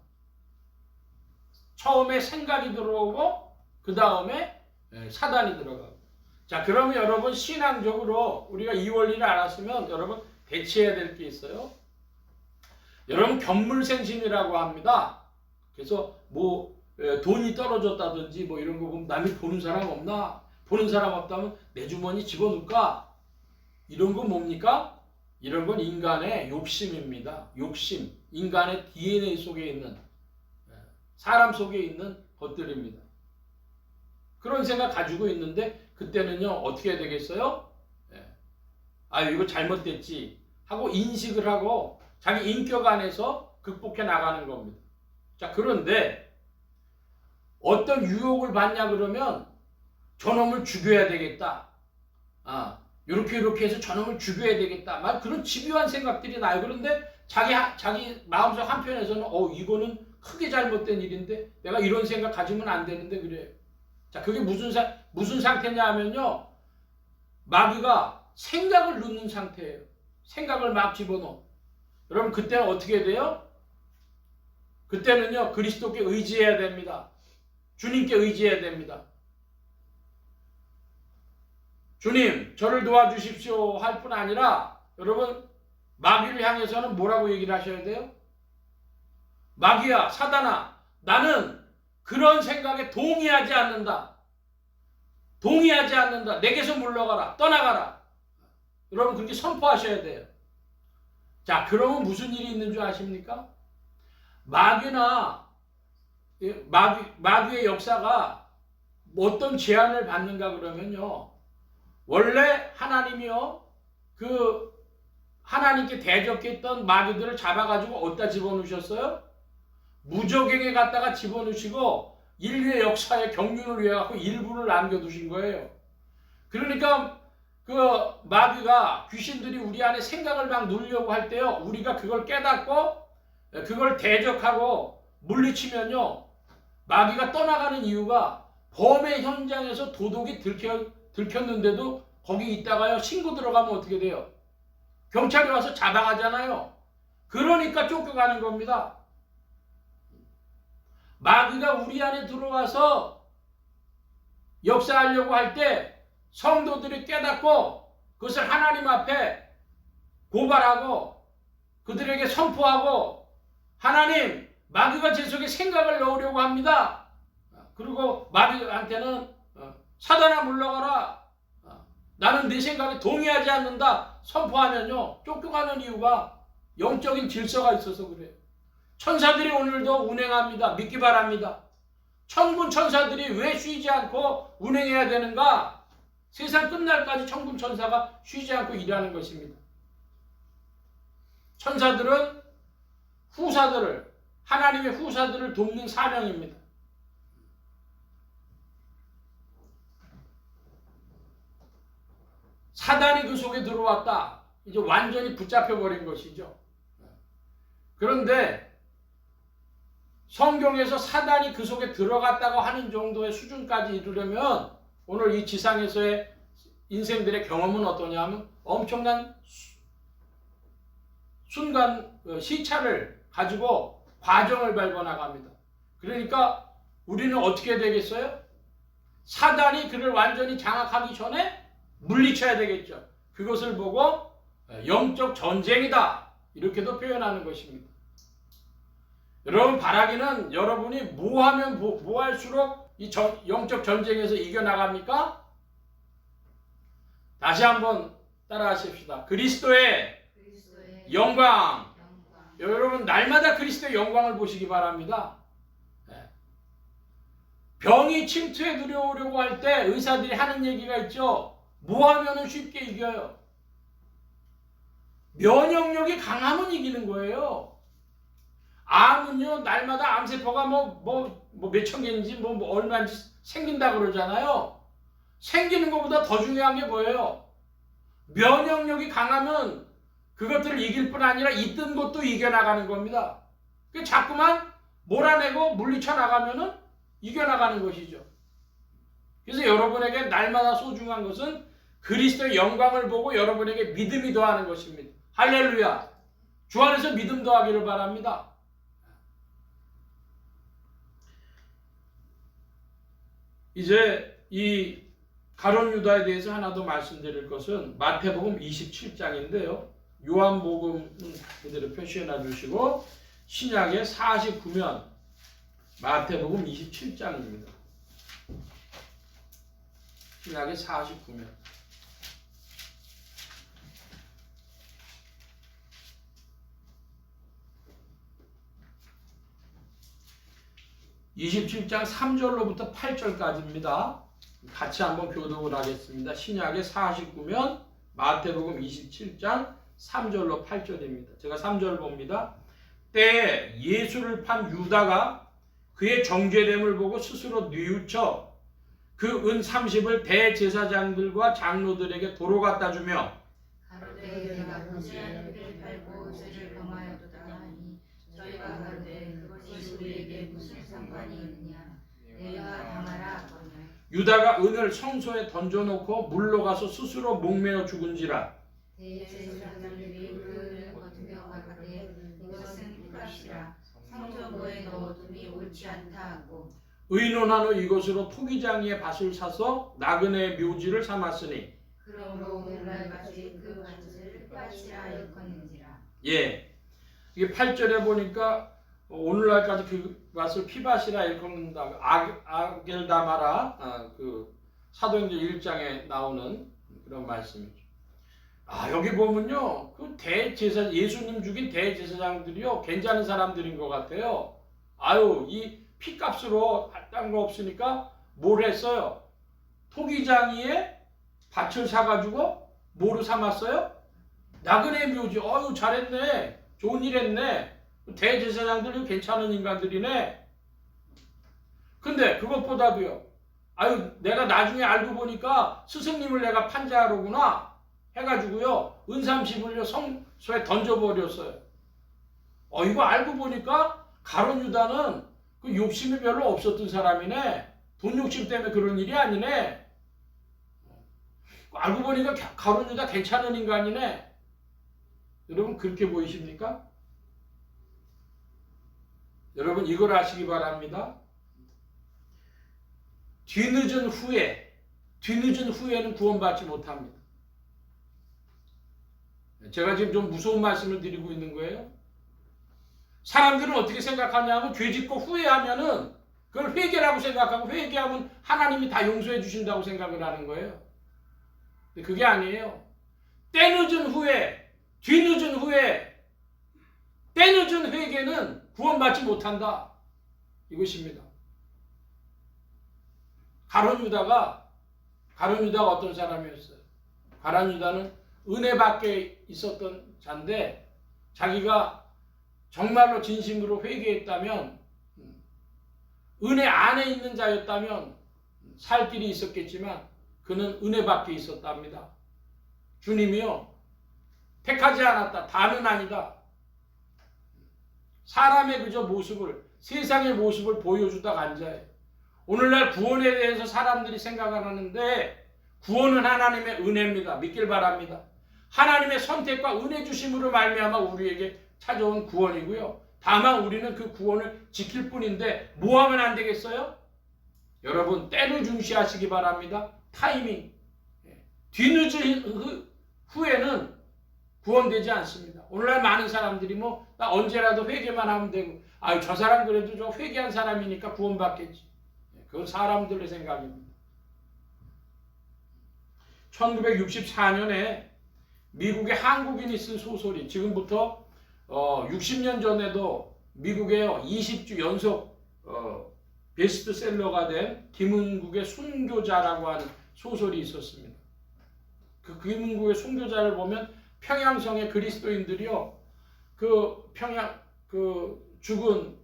처음에 생각이 들어오고 그 다음에 사단이 들어가고. 자, 그러면 여러분 신앙적으로 우리가 이 원리를 알았으면 여러분 대치해야 될 게 있어요. 여러분 견물생심이라고 합니다. 그래서 뭐 돈이 떨어졌다든지 뭐 이런 거 보면 남이 보는 사람 없나? 보는 사람 없다면 내 주머니 집어넣을까? 이런 건 뭡니까? 이런 건 인간의 욕심입니다. 욕심. 인간의 DNA 속에 있는, 사람 속에 있는 것들입니다. 그런 생각 가지고 있는데 그때는요 어떻게 해야 되겠어요? 아, 이거 잘못됐지 하고 인식을 하고 자기 인격 안에서 극복해 나가는 겁니다. 자, 그런데 어떤 유혹을 받냐 그러면 저놈을 죽여야 되겠다. 이렇게 해서 저놈을 죽여야 되겠다. 막 그런 집요한 생각들이 나요. 그런데 자기 마음속 한편에서는 이거는 크게 잘못된 일인데 내가 이런 생각 가지면 안 되는데 그래요. 자, 그게 무슨 상태냐 하면요. 마귀가 생각을 넣는 상태예요. 생각을 막 집어넣어. 여러분 그때는 어떻게 돼요? 그때는요 그리스도께 의지해야 됩니다. 주님께 의지해야 됩니다. 주님 저를 도와주십시오 할 뿐 아니라 여러분 마귀를 향해서는 뭐라고 얘기를 하셔야 돼요? 마귀야, 사단아, 나는 그런 생각에 동의하지 않는다. 동의하지 않는다. 내게서 물러가라. 떠나가라. 여러분 그렇게 선포하셔야 돼요. 자, 그러면 무슨 일이 있는 줄 아십니까? 마귀의 역사가 어떤 제한을 받는가 그러면요. 원래 하나님이요. 하나님께 대적했던 마귀들을 잡아가지고 어디다 집어넣으셨어요? 무저갱에 갖다가 집어넣으시고 인류의 역사의 경륜을 위해 갖고 일부를 남겨두신 거예요. 그러니까 그 마귀가 귀신들이 우리 안에 생각을 막 누르려고 할 때요. 우리가 그걸 깨닫고 그걸 대적하고 물리치면요. 마귀가 떠나가는 이유가 범의 현장에서 도둑이 들켰는데도 거기 있다가요. 신고 들어가면 어떻게 돼요? 경찰이 와서 잡아가잖아요. 그러니까 쫓겨가는 겁니다. 마귀가 우리 안에 들어와서 역사하려고 할 때 성도들이 깨닫고 그것을 하나님 앞에 고발하고 그들에게 선포하고 하나님, 마귀가 제 속에 생각을 넣으려고 합니다. 그리고 마귀한테는 사단아 물러가라. 나는 네 생각에 동의하지 않는다. 선포하면요. 쫓겨가는 이유가 영적인 질서가 있어서 그래요. 천사들이 오늘도 운행합니다. 믿기 바랍니다. 천군 천사들이 왜 쉬지 않고 운행해야 되는가? 세상 끝날까지 천군 천사가 쉬지 않고 일하는 것입니다. 천사들은 하나님의 후사들을 돕는 사명입니다. 사단이 그 속에 들어왔다. 이제 완전히 붙잡혀버린 것이죠. 그런데 성경에서 사단이 그 속에 들어갔다고 하는 정도의 수준까지 이르려면 오늘 이 지상에서의 인생들의 경험은 어떠냐 하면 엄청난 순간 시차를 가지고 과정을 밟아 나갑니다. 그러니까 우리는 어떻게 되겠어요? 사단이 그를 완전히 장악하기 전에 물리쳐야 되겠죠. 그것을 보고 영적 전쟁이다. 이렇게도 표현하는 것입니다. 여러분 바라기는 여러분이 뭐하면 뭐할수록 이 영적 전쟁에서 이겨나갑니까? 다시 한번 따라하십시다. 그리스도의 영광. 여러분 날마다 그리스도의 영광을 보시기 바랍니다. 병이 침투해 들어오려고 할 때 의사들이 하는 얘기가 있죠. 뭐하면 쉽게 이겨요? 면역력이 강하면 이기는 거예요. 암은요 날마다 암세포가 몇천 개인지 얼마인지 생긴다 그러잖아요. 생기는 것보다 더 중요한 게 뭐예요? 면역력이 강하면 그것들을 이길 뿐 아니라 있던 것도 이겨나가는 겁니다. 자꾸만 몰아내고 물리쳐 나가면은 이겨나가는 것이죠. 그래서 여러분에게 날마다 소중한 것은 그리스도의 영광을 보고 여러분에게 믿음이 더하는 것입니다. 할렐루야. 주 안에서 믿음 더하기를 바랍니다. 이제 이 가룟 유다에 대해서 하나 더 말씀드릴 것은 마태복음 27장인데요. 요한복음은 그대로 표시해 놔주시고 신약의 49면 마태복음 27장입니다. 신약의 49면 27장 3절로부터 8절까지입니다. 같이 한번 교독을 하겠습니다. 신약의 49면 마태복음 27장 3절로 8절입니다. 제가 3절 봅니다. 때에 예수를 판 유다가 그의 정죄됨을 보고 스스로 뉘우쳐 그 은 30을 대제사장들과 장로들에게 도로 갖다 주며 가로되 내가 보지 않은 를 팔고 저를 범하였도다 하니 저희가 가로되 그것이 우리에게 무슨 상관이 있느냐 내가 당하라 하거늘 유다가 은을 성소에 던져놓고 물로 가서 스스로 목매어 죽은지라. 대제사장들이 그 은을 거두며 가로되 이것은 핏값이라 성전고에 넣어둠이 옳지 않다 하고 의논한 후 이것으로 토기장이의 밭을 사서 나그네의 묘지를 삼았으니 그러므로 오늘날까지 그 밭을 핏값이라 일컫는지라. 예, 이게 8절에 보니까 오늘날까지 그 밭을 피밭이라 일컫는다. 아겔다마라 그 사도행전 1장에 나오는 그런 말씀이죠. 여기 보면요, 그 대제사 예수님 죽인 대제사장들이요 괜찮은 사람들인 것 같아요. 이 피값으로 딴 거 없으니까 뭘 했어요? 토기장이에 밭을 사가지고 뭐로 삼았어요? 나그네 묘지. 잘했네. 좋은 일 했네. 대제사장들이 괜찮은 인간들이네. 근데 그것보다도요. 내가 나중에 알고 보니까 스승님을 내가 판자로구나 해가지고요. 은 30을요 성소에 던져버렸어요. 이거 알고 보니까 가룟 유다는 그 욕심이 별로 없었던 사람이네. 돈 욕심 때문에 그런 일이 아니네. 알고 보니까 가룟 유다 괜찮은 인간이네. 여러분 그렇게 보이십니까? 여러분 이걸 아시기 바랍니다. 뒤늦은 후에는 구원받지 못합니다. 제가 지금 좀 무서운 말씀을 드리고 있는 거예요. 사람들은 어떻게 생각하냐면 죄 짓고 후회하면은 그걸 회개라고 생각하고 회개하면 하나님이 다 용서해 주신다고 생각을 하는 거예요. 근데 그게 아니에요. 때늦은 후회, 뒤늦은 후회, 때늦은 회개는 구원받지 못한다. 이것입니다. 가룟 유다가 어떤 사람이었어요? 가룟 유다는 은혜 밖에 있었던 자인데 자기가 정말로 진심으로 회개했다면 은혜 안에 있는 자였다면 살 길이 있었겠지만 그는 은혜 밖에 있었답니다. 주님이요 택하지 않았다. 다는 아니다. 사람의 그저 모습을 세상의 모습을 보여주다가 앉아요. 오늘날 구원에 대해서 사람들이 생각을 하는데 구원은 하나님의 은혜입니다. 믿길 바랍니다. 하나님의 선택과 은혜 주심으로 말미암아 우리에게 찾아온 구원이고요. 다만 우리는 그 구원을 지킬 뿐인데 뭐 하면 안 되겠어요? 여러분 때를 중시하시기 바랍니다. 타이밍. 뒤늦은 후에는 구원되지 않습니다. 오늘날 많은 사람들이 나 언제라도 회개만 하면 되고 저 사람 그래도 저 회개한 사람이니까 구원받겠지. 그건 사람들의 생각입니다. 1964년에 미국의 한국인이 쓴 소설이 지금부터 60년 전에도 미국의 20주 연속 베스트셀러가 된 김은국의 순교자라고 하는 소설이 있었습니다. 그 김은국의 순교자를 보면 평양성의 그리스도인들이요, 죽은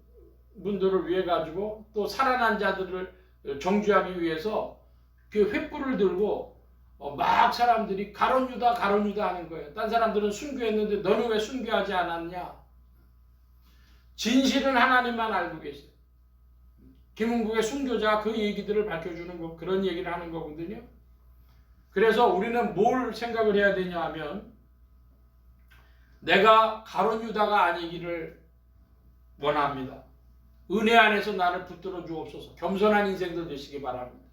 분들을 위해 가지고 또 살아난 자들을 정죄하기 위해서 그 횃불을 들고 막 사람들이 가룟 유다 하는 거예요. 딴 사람들은 순교했는데 너는 왜 순교하지 않았냐? 진실은 하나님만 알고 계세요. 김은국의 순교자가 그 얘기들을 밝혀주는 그런 얘기를 하는 거거든요. 그래서 우리는 뭘 생각을 해야 되냐 하면 내가 가룟 유다가 아니기를 원합니다. 은혜 안에서 나를 붙들어 주옵소서. 겸손한 인생들 되시기 바랍니다.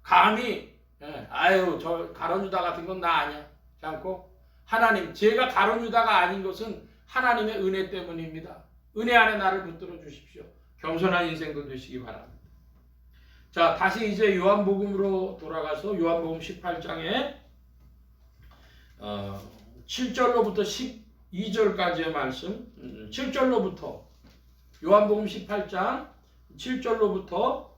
감히 저 가룟 유다 같은 건 나 아니야 하지 않고, 하나님, 제가 가룟 유다가 아닌 것은 하나님의 은혜 때문입니다. 은혜 안에 나를 붙들어 주십시오. 겸손한 인생들 되시기 바랍니다. 자, 다시 이제 요한복음으로 돌아가서 요한복음 18장에 7절로부터 12절까지의 말씀, 7절로부터 요한복음 18장 7절로부터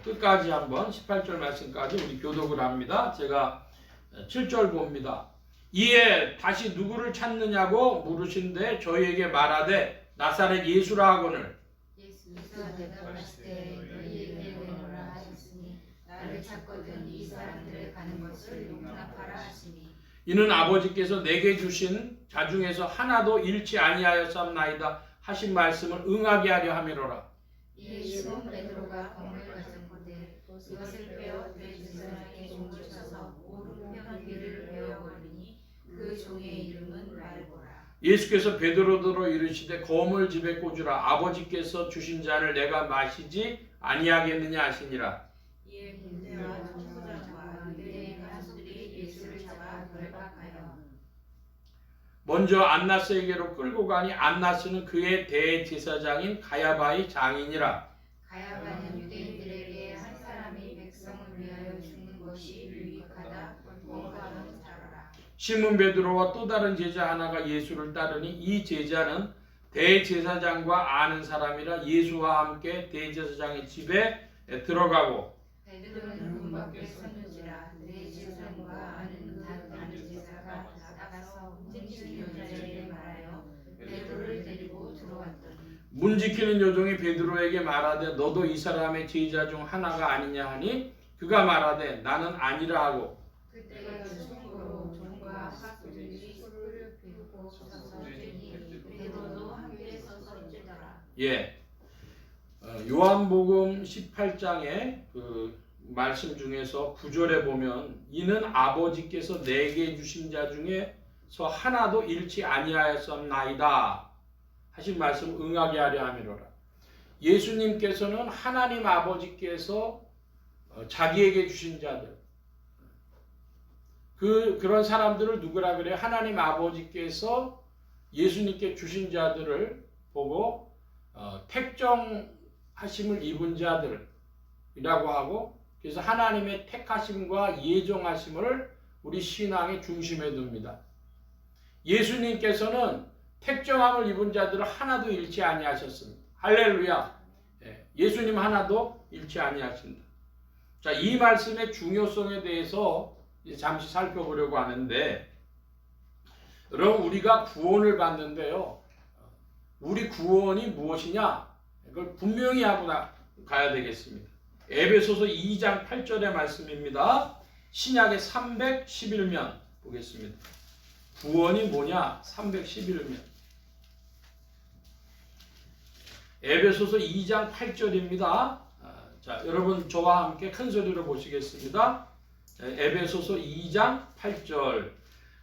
끝까지 한번 18절 말씀까지 우리 교독을 합니다. 제가 7절 봅니다. 이에 다시 누구를 찾느냐고 물으신데 저희에게 말하되 나사렛 예수라 하거늘 예수가 대답하시되 너희에게 오노라 하셨으니 나를 찾거든 이 사람들의 가는 것을 용납하라 하시니 이는 아버지께서 내게 주신 자 중에서 하나도 잃지 아니하였사옵나이다 하신 말씀을 응하게 하려 함이로라. 이에 시몬 베드로가 검을 가졌는데 그것을 빼어 대제사장에게 옮기셔서 오른편 귀를 베어버리니 그 종의 이름은 말보라. 예수께서 베드로더러 이르시되 검을 집에 꽂으라. 아버지께서 주신 잔을 내가 마시지 아니하겠느냐 하시니라. 이에 군대와 총부장과 유대인 간수들이 예수를 잡아 결박하여 먼저 안나스에게로 끌고 가니 안나스는 그의 대제사장인 가야바의 장인이라. 가야바는 유대인들에게 한 사람이 백성을 위하여 죽는 것이 유익하다 공부하는 자로라. 시몬 베드로와 또 다른 제자 하나가 예수를 따르니 이 제자는 대제사장과 아는 사람이라 예수와 함께 대제사장의 집에 들어가고 베드로는 문 밖에 섰는지라 대제사장과 아는 제사가 나가서 문지키는 여자에게 말하여 베드로를 데리고 들어왔더니 문 지키는 여종이 베드로에게 말하되 너도 이 사람의 제자 중 하나가 아니냐 하니 그가 말하되 나는 아니라 하고 그때가 중으로 종과 사수들이 술을 비우고 서서 쬐니 베드로도 함께 서서 쬐더라. 요한복음 18장의 그 말씀 중에서 9절에 보면 이는 아버지께서 내게 주신 자 중에서 하나도 잃지 아니하였사옵나이다 하신 말씀 응하게 하려 함이로라. 예수님께서는 하나님 아버지께서 자기에게 주신 자들, 그런 사람들을 누구라 그래요? 하나님 아버지께서 예수님께 주신 자들을 보고 택정하심을 입은 자들이라고 하고, 그래서 하나님의 택하심과 예정하심을 우리 신앙의 중심에 둡니다. 예수님께서는 택정함을 입은 자들을 하나도 잃지 아니하셨습니다. 할렐루야. 예수님 하나도 잃지 아니하신다. 자, 이 말씀의 중요성에 대해서 이제 잠시 살펴보려고 하는데, 여러분, 우리가 구원을 받는데요, 우리 구원이 무엇이냐? 이걸 분명히 하고 가야 되겠습니다. 에베소서 2장 8절의 말씀입니다. 신약의 311면 보겠습니다. 구원이 뭐냐? 311면. 에베소서 2장 8절입니다. 자, 여러분 저와 함께 큰 소리로 보시겠습니다. 에베소서 2장 8절.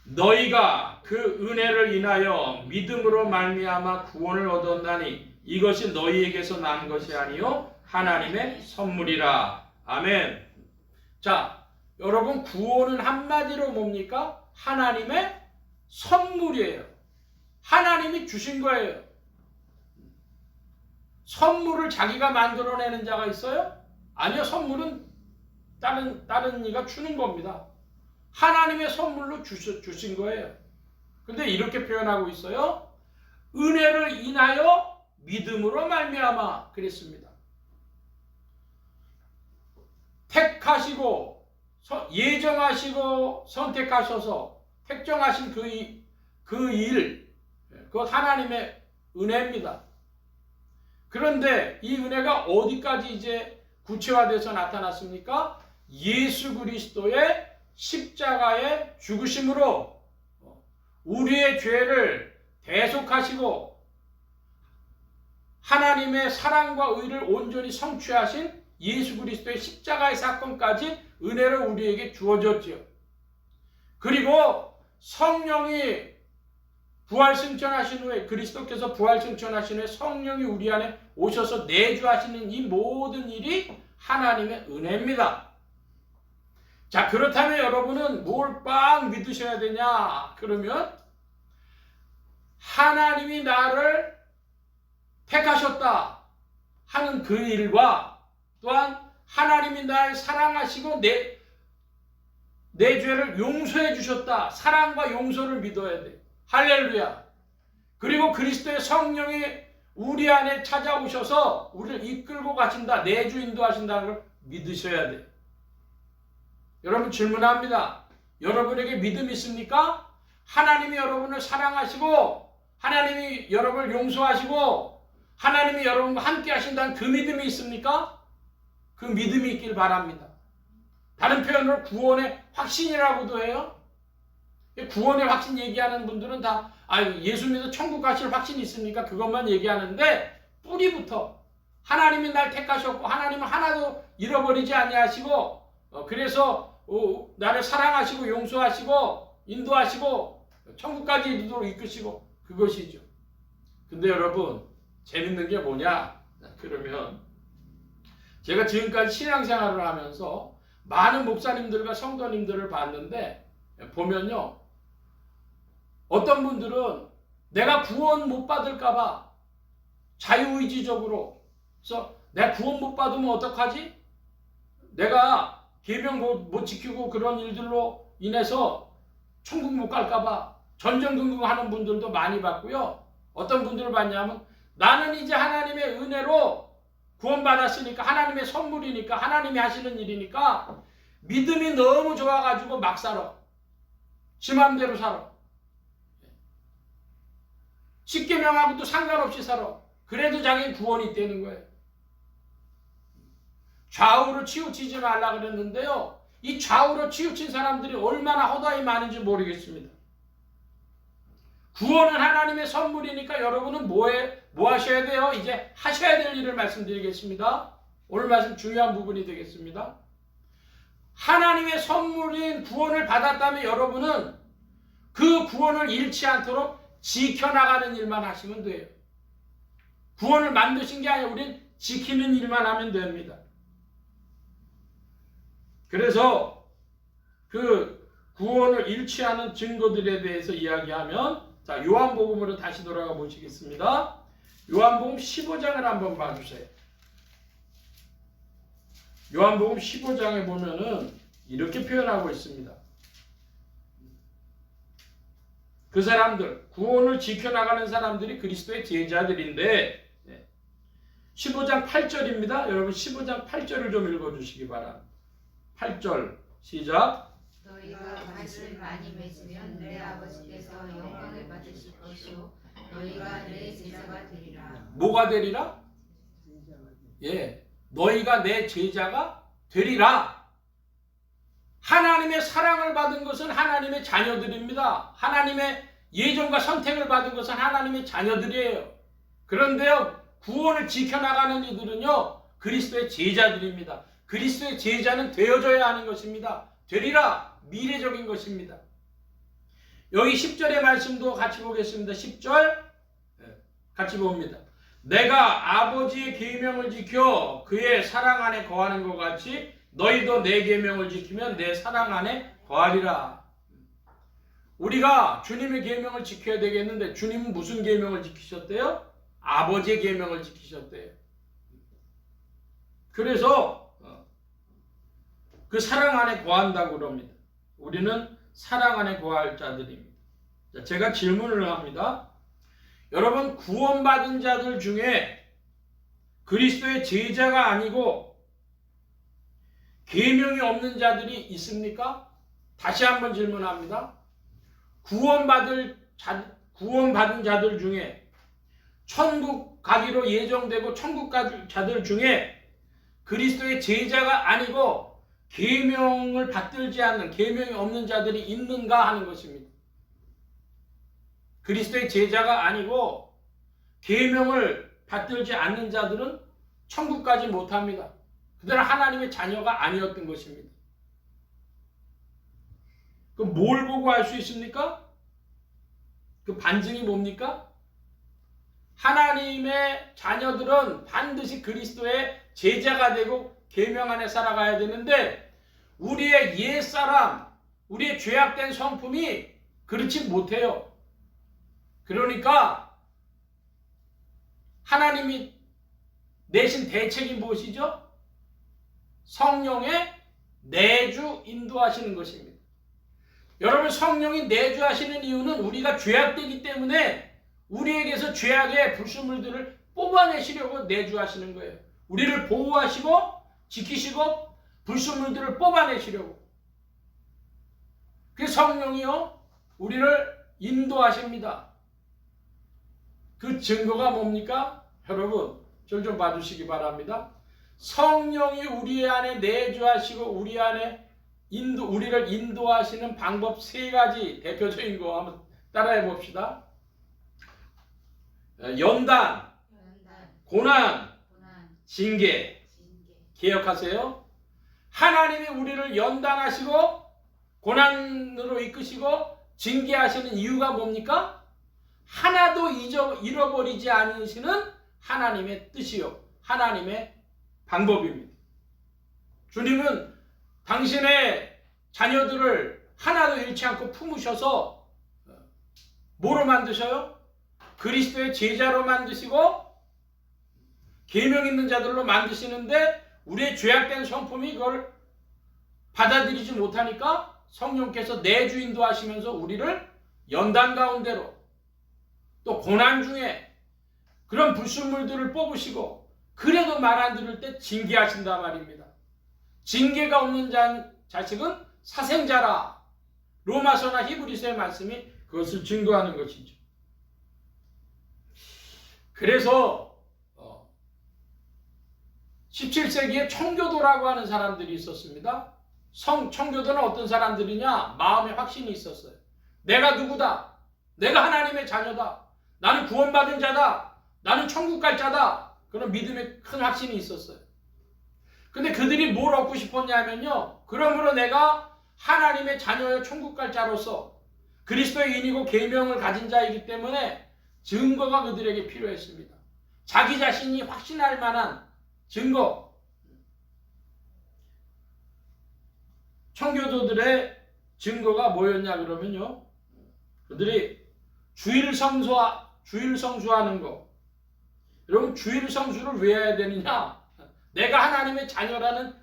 너희가 그 은혜를 인하여 믿음으로 말미암아 구원을 얻었나니 이것이 너희에게서 난 것이 아니요 하나님의 선물이라. 아멘. 자, 여러분 구원은 한마디로 뭡니까? 하나님의 선물이에요. 하나님이 주신 거예요. 선물을 자기가 만들어내는 자가 있어요? 아니요. 선물은 다른 이가 주는 겁니다. 하나님의 선물로 주신 거예요. 근데 이렇게 표현하고 있어요. 은혜를 인하여 믿음으로 말미암아 그랬습니다. 택하시고 예정하시고 선택하셔서 택정하신 그 일, 그것 하나님의 은혜입니다. 그런데 이 은혜가 어디까지 이제 구체화돼서 나타났습니까? 예수 그리스도의 십자가의 죽으심으로 우리의 죄를 대속하시고 하나님의 사랑과 의를 온전히 성취하신 예수 그리스도의 십자가의 사건까지 은혜로 우리에게 주어졌지요. 그리고 성령이 부활 승천하신 후에, 그리스도께서 부활 승천하신 후에 성령이 우리 안에 오셔서 내주하시는 이 모든 일이 하나님의 은혜입니다. 자, 그렇다면 여러분은 뭘 빡 믿으셔야 되냐? 그러면 하나님이 나를 택하셨다 하는 그 일과, 또한 하나님이 나를 사랑하시고 내 죄를 용서해 주셨다, 사랑과 용서를 믿어야 돼. 할렐루야. 그리고 그리스도의 성령이 우리 안에 찾아오셔서 우리를 이끌고 가신다, 내주 인도하신다는 걸 믿으셔야 돼. 여러분, 질문합니다. 여러분에게 믿음이 있습니까? 하나님이 여러분을 사랑하시고 하나님이 여러분을 용서하시고 하나님이 여러분과 함께 하신다는 그 믿음이 있습니까? 그 믿음이 있길 바랍니다. 다른 표현으로 구원의 확신이라고도 해요. 구원의 확신 얘기하는 분들은 다 예수 믿어 천국 가실 확신이 있습니까? 그것만 얘기하는데, 뿌리부터 하나님이 날 택하셨고 하나님은 하나도 잃어버리지 아니하시고 그래서 나를 사랑하시고 용서하시고 인도하시고 천국까지 이르도록 이끄시고, 그것이죠. 근데 여러분, 재밌는 게 뭐냐? 그러면 제가 지금까지 신앙생활을 하면서 많은 목사님들과 성도님들을 봤는데, 보면요, 어떤 분들은 내가 구원 못 받을까봐 자유의지적으로, 그래서 내가 구원 못 받으면 어떡하지? 내가 계명 못 지키고 그런 일들로 인해서 천국 못 갈까봐 전전긍긍하는 분들도 많이 봤고요. 어떤 분들을 봤냐면, 나는 이제 하나님의 은혜로 구원받았으니까, 하나님의 선물이니까, 하나님이 하시는 일이니까 믿음이 너무 좋아가지고 막 살아. 지 맘대로 살아. 십계명하고도 상관없이 살아. 그래도 자기는 구원이 있다는 거예요. 좌우로 치우치지 말라 그랬는데요, 이 좌우로 치우친 사람들이 얼마나 허다히 많은지 모르겠습니다. 구원은 하나님의 선물이니까 여러분은 뭐 하셔야 돼요? 이제 하셔야 될 일을 말씀드리겠습니다. 오늘 말씀 중요한 부분이 되겠습니다. 하나님의 선물인 구원을 받았다면 여러분은 그 구원을 잃지 않도록 지켜나가는 일만 하시면 돼요. 구원을 만드신 게 아니라 우린 지키는 일만 하면 됩니다. 그래서 그 구원을 잃지 않은 증거들에 대해서 이야기하면, 자, 요한복음으로 다시 돌아가 보시겠습니다. 요한복음 15장을 한번 봐주세요. 요한복음 15장에 보면은 이렇게 표현하고 있습니다. 그 사람들, 구원을 지켜나가는 사람들이 그리스도의 제자들인데, 15장 8절입니다. 여러분 15장 8절을 좀 읽어주시기 바랍니다. 8절 시작. 너희가 밭을 많이 맺으면 내 아버지께서 영광을 받으실 것이요 너희가 내 제자가 되리라. 뭐가 되리라? 너희가 내 제자가 되리라. 하나님의 사랑을 받은 것은 하나님의 자녀들입니다. 하나님의 예정과 선택을 받은 것은 하나님의 자녀들이에요. 그런데요, 구원을 지켜나가는 이들은요, 그리스도의 제자들입니다. 그리스도의 제자는 되어져야 하는 것입니다. 되리라, 미래적인 것입니다. 여기 10절의 말씀도 같이 보겠습니다. 10절 같이 봅니다. 내가 아버지의 계명을 지켜 그의 사랑 안에 거하는 것 같이 너희도 내 계명을 지키면 내 사랑 안에 거하리라. 우리가 주님의 계명을 지켜야 되겠는데, 주님은 무슨 계명을 지키셨대요? 아버지의 계명을 지키셨대요. 그래서 그 사랑 안에 거한다고 그럽니다. 우리는 사랑 안에 거할 자들입니다. 자, 제가 질문을 합니다. 여러분, 구원받은 자들 중에 그리스도의 제자가 아니고 계명이 없는 자들이 있습니까? 다시 한번 질문합니다. 구원받은 자들 중에, 천국 가기로 예정되고 천국 갈 자들 중에 그리스도의 제자가 아니고 계명을 받들지 않는, 계명이 없는 자들이 있는가 하는 것입니다. 그리스도의 제자가 아니고 계명을 받들지 않는 자들은 천국 가지 못합니다. 그들은 하나님의 자녀가 아니었던 것입니다. 그럼 뭘 보고 알 수 있습니까? 그 반증이 뭡니까? 하나님의 자녀들은 반드시 그리스도의 제자가 되고 계명 안에 살아가야 되는데 우리의 옛사람, 우리의 죄악된 성품이 그렇지 못해요. 그러니까 하나님이 내신 대책이 무엇이죠? 성령의 내주 인도하시는 것입니다. 여러분, 성령이 내주하시는 이유는 우리가 죄악되기 때문에 우리에게서 죄악의 불순물들을 뽑아내시려고 내주하시는 거예요. 우리를 보호하시고 지키시고 불순물들을 뽑아내시려고. 그 성령이요 우리를 인도하십니다. 그 증거가 뭡니까? 여러분, 절 좀 봐주시기 바랍니다. 성령이 우리 안에 내주하시고 우리 안에 우리를 인도하시는 방법 세 가지 대표적인 거 한번 따라해 봅시다. 연단, 고난, 징계. 기억하세요. 하나님이 우리를 연단하시고 고난으로 이끄시고 징계하시는 이유가 뭡니까? 하나도 잃어버리지 않으시는 하나님의 뜻이요, 하나님의 방법입니다. 주님은 당신의 자녀들을 하나도 잃지 않고 품으셔서 뭐로 만드셔요? 그리스도의 제자로 만드시고 계명 있는 자들로 만드시는데 우리의 죄악된 성품이 그걸 받아들이지 못하니까 성령께서 내주 인도하시면서 우리를 연단 가운데로 또 고난 중에 그런 불순물들을 뽑으시고 그래도 말 안 들을 때 징계하신단 말입니다. 징계가 없는 자식은 사생자라. 로마서나 히브리서의 말씀이 그것을 증거하는 것이죠. 그래서 17세기에 청교도라고 하는 사람들이 있었습니다. 청교도는 어떤 사람들이냐? 마음에 확신이 있었어요. 내가 누구다. 내가 하나님의 자녀다. 나는 구원받은 자다. 나는 천국 갈 자다. 그런 믿음의 큰 확신이 있었어요. 근데 그들이 뭘 얻고 싶었냐면요, 그러므로 내가 하나님의 자녀여 천국 갈 자로서 그리스도의 인이고 계명을 가진 자이기 때문에 증거가 그들에게 필요했습니다. 자기 자신이 확신할 만한 증거. 청교도들의 증거가 뭐였냐 그러면요, 그들이 주일 성수하는 거. 여러분, 주일 성수를 왜 해야 되느냐? 내가 하나님의 자녀라는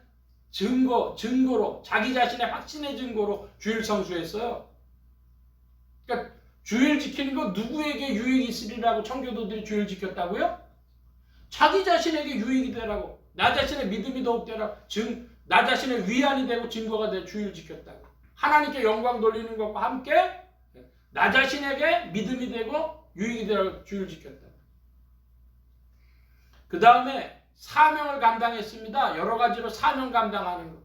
증거로, 자기 자신의 확신의 증거로 주일 성수했어요. 그러니까 주일 지키는 거 누구에게 유익이 있으리라고 청교도들이 주일 지켰다고요? 자기 자신에게 유익이 되라고, 나 자신의 믿음이 더욱 되라고, 나 자신의 위안이 되고 증거가 돼 주일 지켰다고. 하나님께 영광 돌리는 것과 함께 나 자신에게 믿음이 되고 유익이 되라고 주일 지켰다고. 그 다음에 사명을 감당했습니다. 여러 가지로 사명 감당하는 것.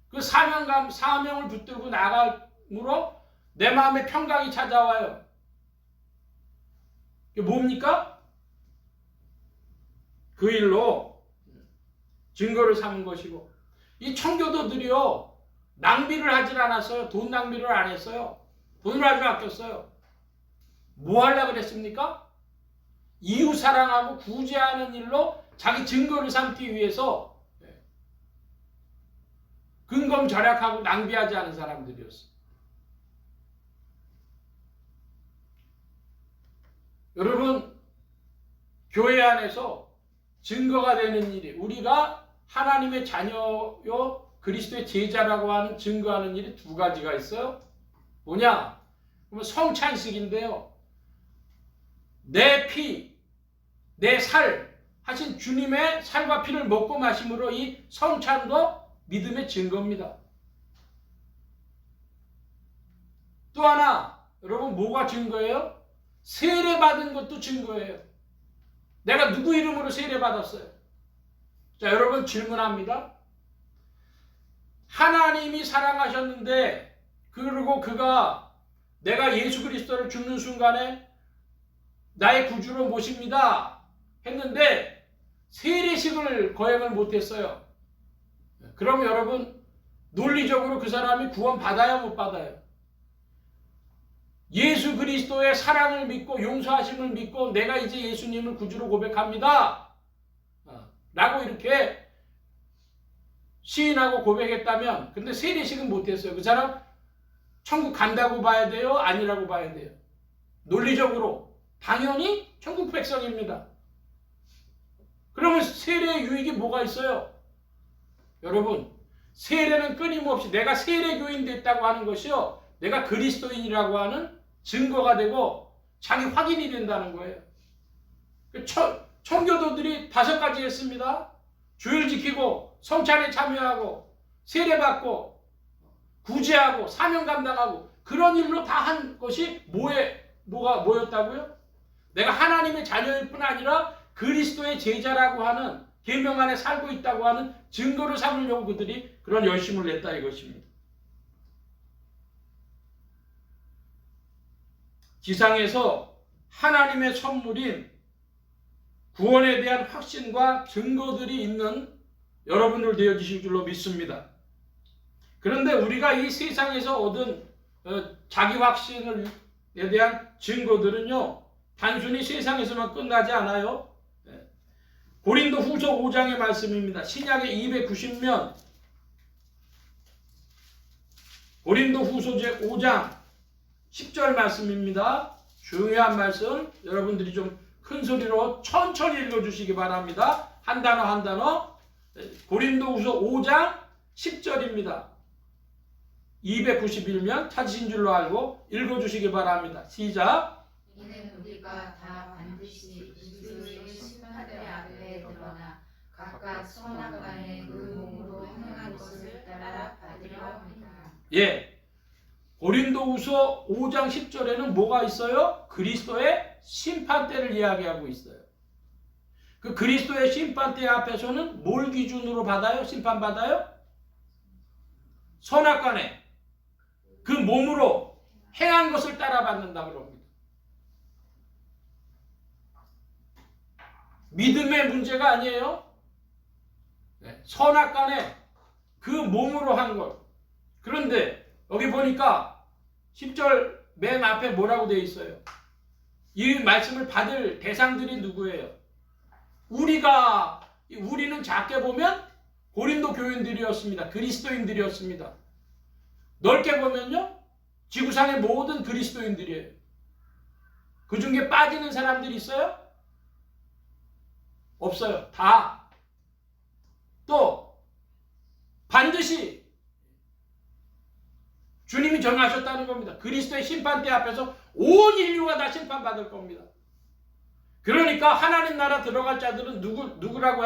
그 사명을 붙들고 나감으로 내 마음에 평강이 찾아와요. 이게 뭡니까? 그 일로 증거를 삼은 것이고, 이 청교도들이요, 낭비를 하질 않았어요. 돈 낭비를 안 했어요. 돈을 아주 아꼈어요. 뭐 하려고 그랬습니까? 이웃 사랑하고 구제하는 일로 자기 증거를 삼기 위해서 근검절약하고 낭비하지 않은 사람들이었어요. 여러분, 교회 안에서 증거가 되는 일이, 우리가 하나님의 자녀요 그리스도의 제자라고 하는 증거하는 일이 두 가지가 있어요. 뭐냐? 그러면 성찬식인데요, 내 피, 내 살 하신 주님의 살과 피를 먹고 마심으로 이 성찬도 믿음의 증거입니다. 또 하나, 여러분, 뭐가 증거예요? 세례받은 것도 증거예요. 내가 누구 이름으로 세례받았어요? 자, 여러분, 질문합니다. 하나님이 사랑하셨는데, 그리고 그가 내가 예수 그리스도를 죽는 순간에 나의 구주로 모십니다 했는데 세례식을 거행을 못했어요. 그럼 여러분, 논리적으로 그 사람이 구원 받아야 못 받아요? 예수 그리스도의 사랑을 믿고 용서하심을 믿고 내가 이제 예수님을 구주로 고백합니다 라고 이렇게 시인하고 고백했다면, 근데 세례식은 못했어요. 그 사람 천국 간다고 봐야 돼요? 아니라고 봐야 돼요? 논리적으로 당연히 천국 백성입니다. 그러면 세례의 유익이 뭐가 있어요? 여러분, 세례는 끊임없이 내가 세례교인 됐다고 하는 것이요, 내가 그리스도인이라고 하는 증거가 되고 자기 확인이 된다는 거예요. 청교도들이 5가지 했습니다. 주일 지키고 성찬에 참여하고 세례받고 구제하고 사명 감당하고 그런 일로 다 한 것이 뭐였다고요? 내가 하나님의 자녀일 뿐 아니라 그리스도의 제자라고 하는 계명 안에 살고 있다고 하는 증거를 삼으려고 그들이 그런 열심을 냈다 이것입니다. 지상에서 하나님의 선물인 구원에 대한 확신과 증거들이 있는 여러분들 되어지실 줄로 믿습니다. 그런데 우리가 이 세상에서 얻은 자기 확신에 대한 증거들은요, 단순히 세상에서만 끝나지 않아요. 고린도 후서 5장의 말씀입니다. 신약의 290면 고린도 후서 5장 10절 말씀입니다. 중요한 말씀, 여러분들이 좀 큰 소리로 천천히 읽어주시기 바랍니다. 한 단어 한 단어. 고린도 후서 5장 10절입니다. 291면 찾으신 줄로 알고 읽어주시기 바랍니다. 시작. 이는 우리가 다 반드시 그리스도의 심판대 앞에 드러나 각각 선악간에 그 몸으로 행한 것을 따라 받으려 합니다. 예. 고린도후서 5장 10절에는 뭐가 있어요? 그리스도의 심판대를 이야기하고 있어요. 그 그리스도의 심판대 앞에서는 뭘 기준으로 받아요? 심판받아요? 선악간에 그 몸으로 행한 것을 따라 받는다고 합니다. 믿음의 문제가 아니에요. 선악간에 그 몸으로 한 것. 그런데 여기 보니까 10절 맨 앞에 뭐라고 되어 있어요? 이 말씀을 받을 대상들이 누구예요? 우리는 작게 보면 고린도 교인들이었습니다. 그리스도인들이었습니다. 넓게 보면요, 지구상의 모든 그리스도인들이에요. 그 중에 빠지는 사람들이 있어요? 없어요. 다. 또 반드시 주님이 정하셨다는 겁니다. 그리스도의 심판대 앞에서 온 인류가 다 심판받을 겁니다. 그러니까 하나님 나라 들어갈 자들은 누구라고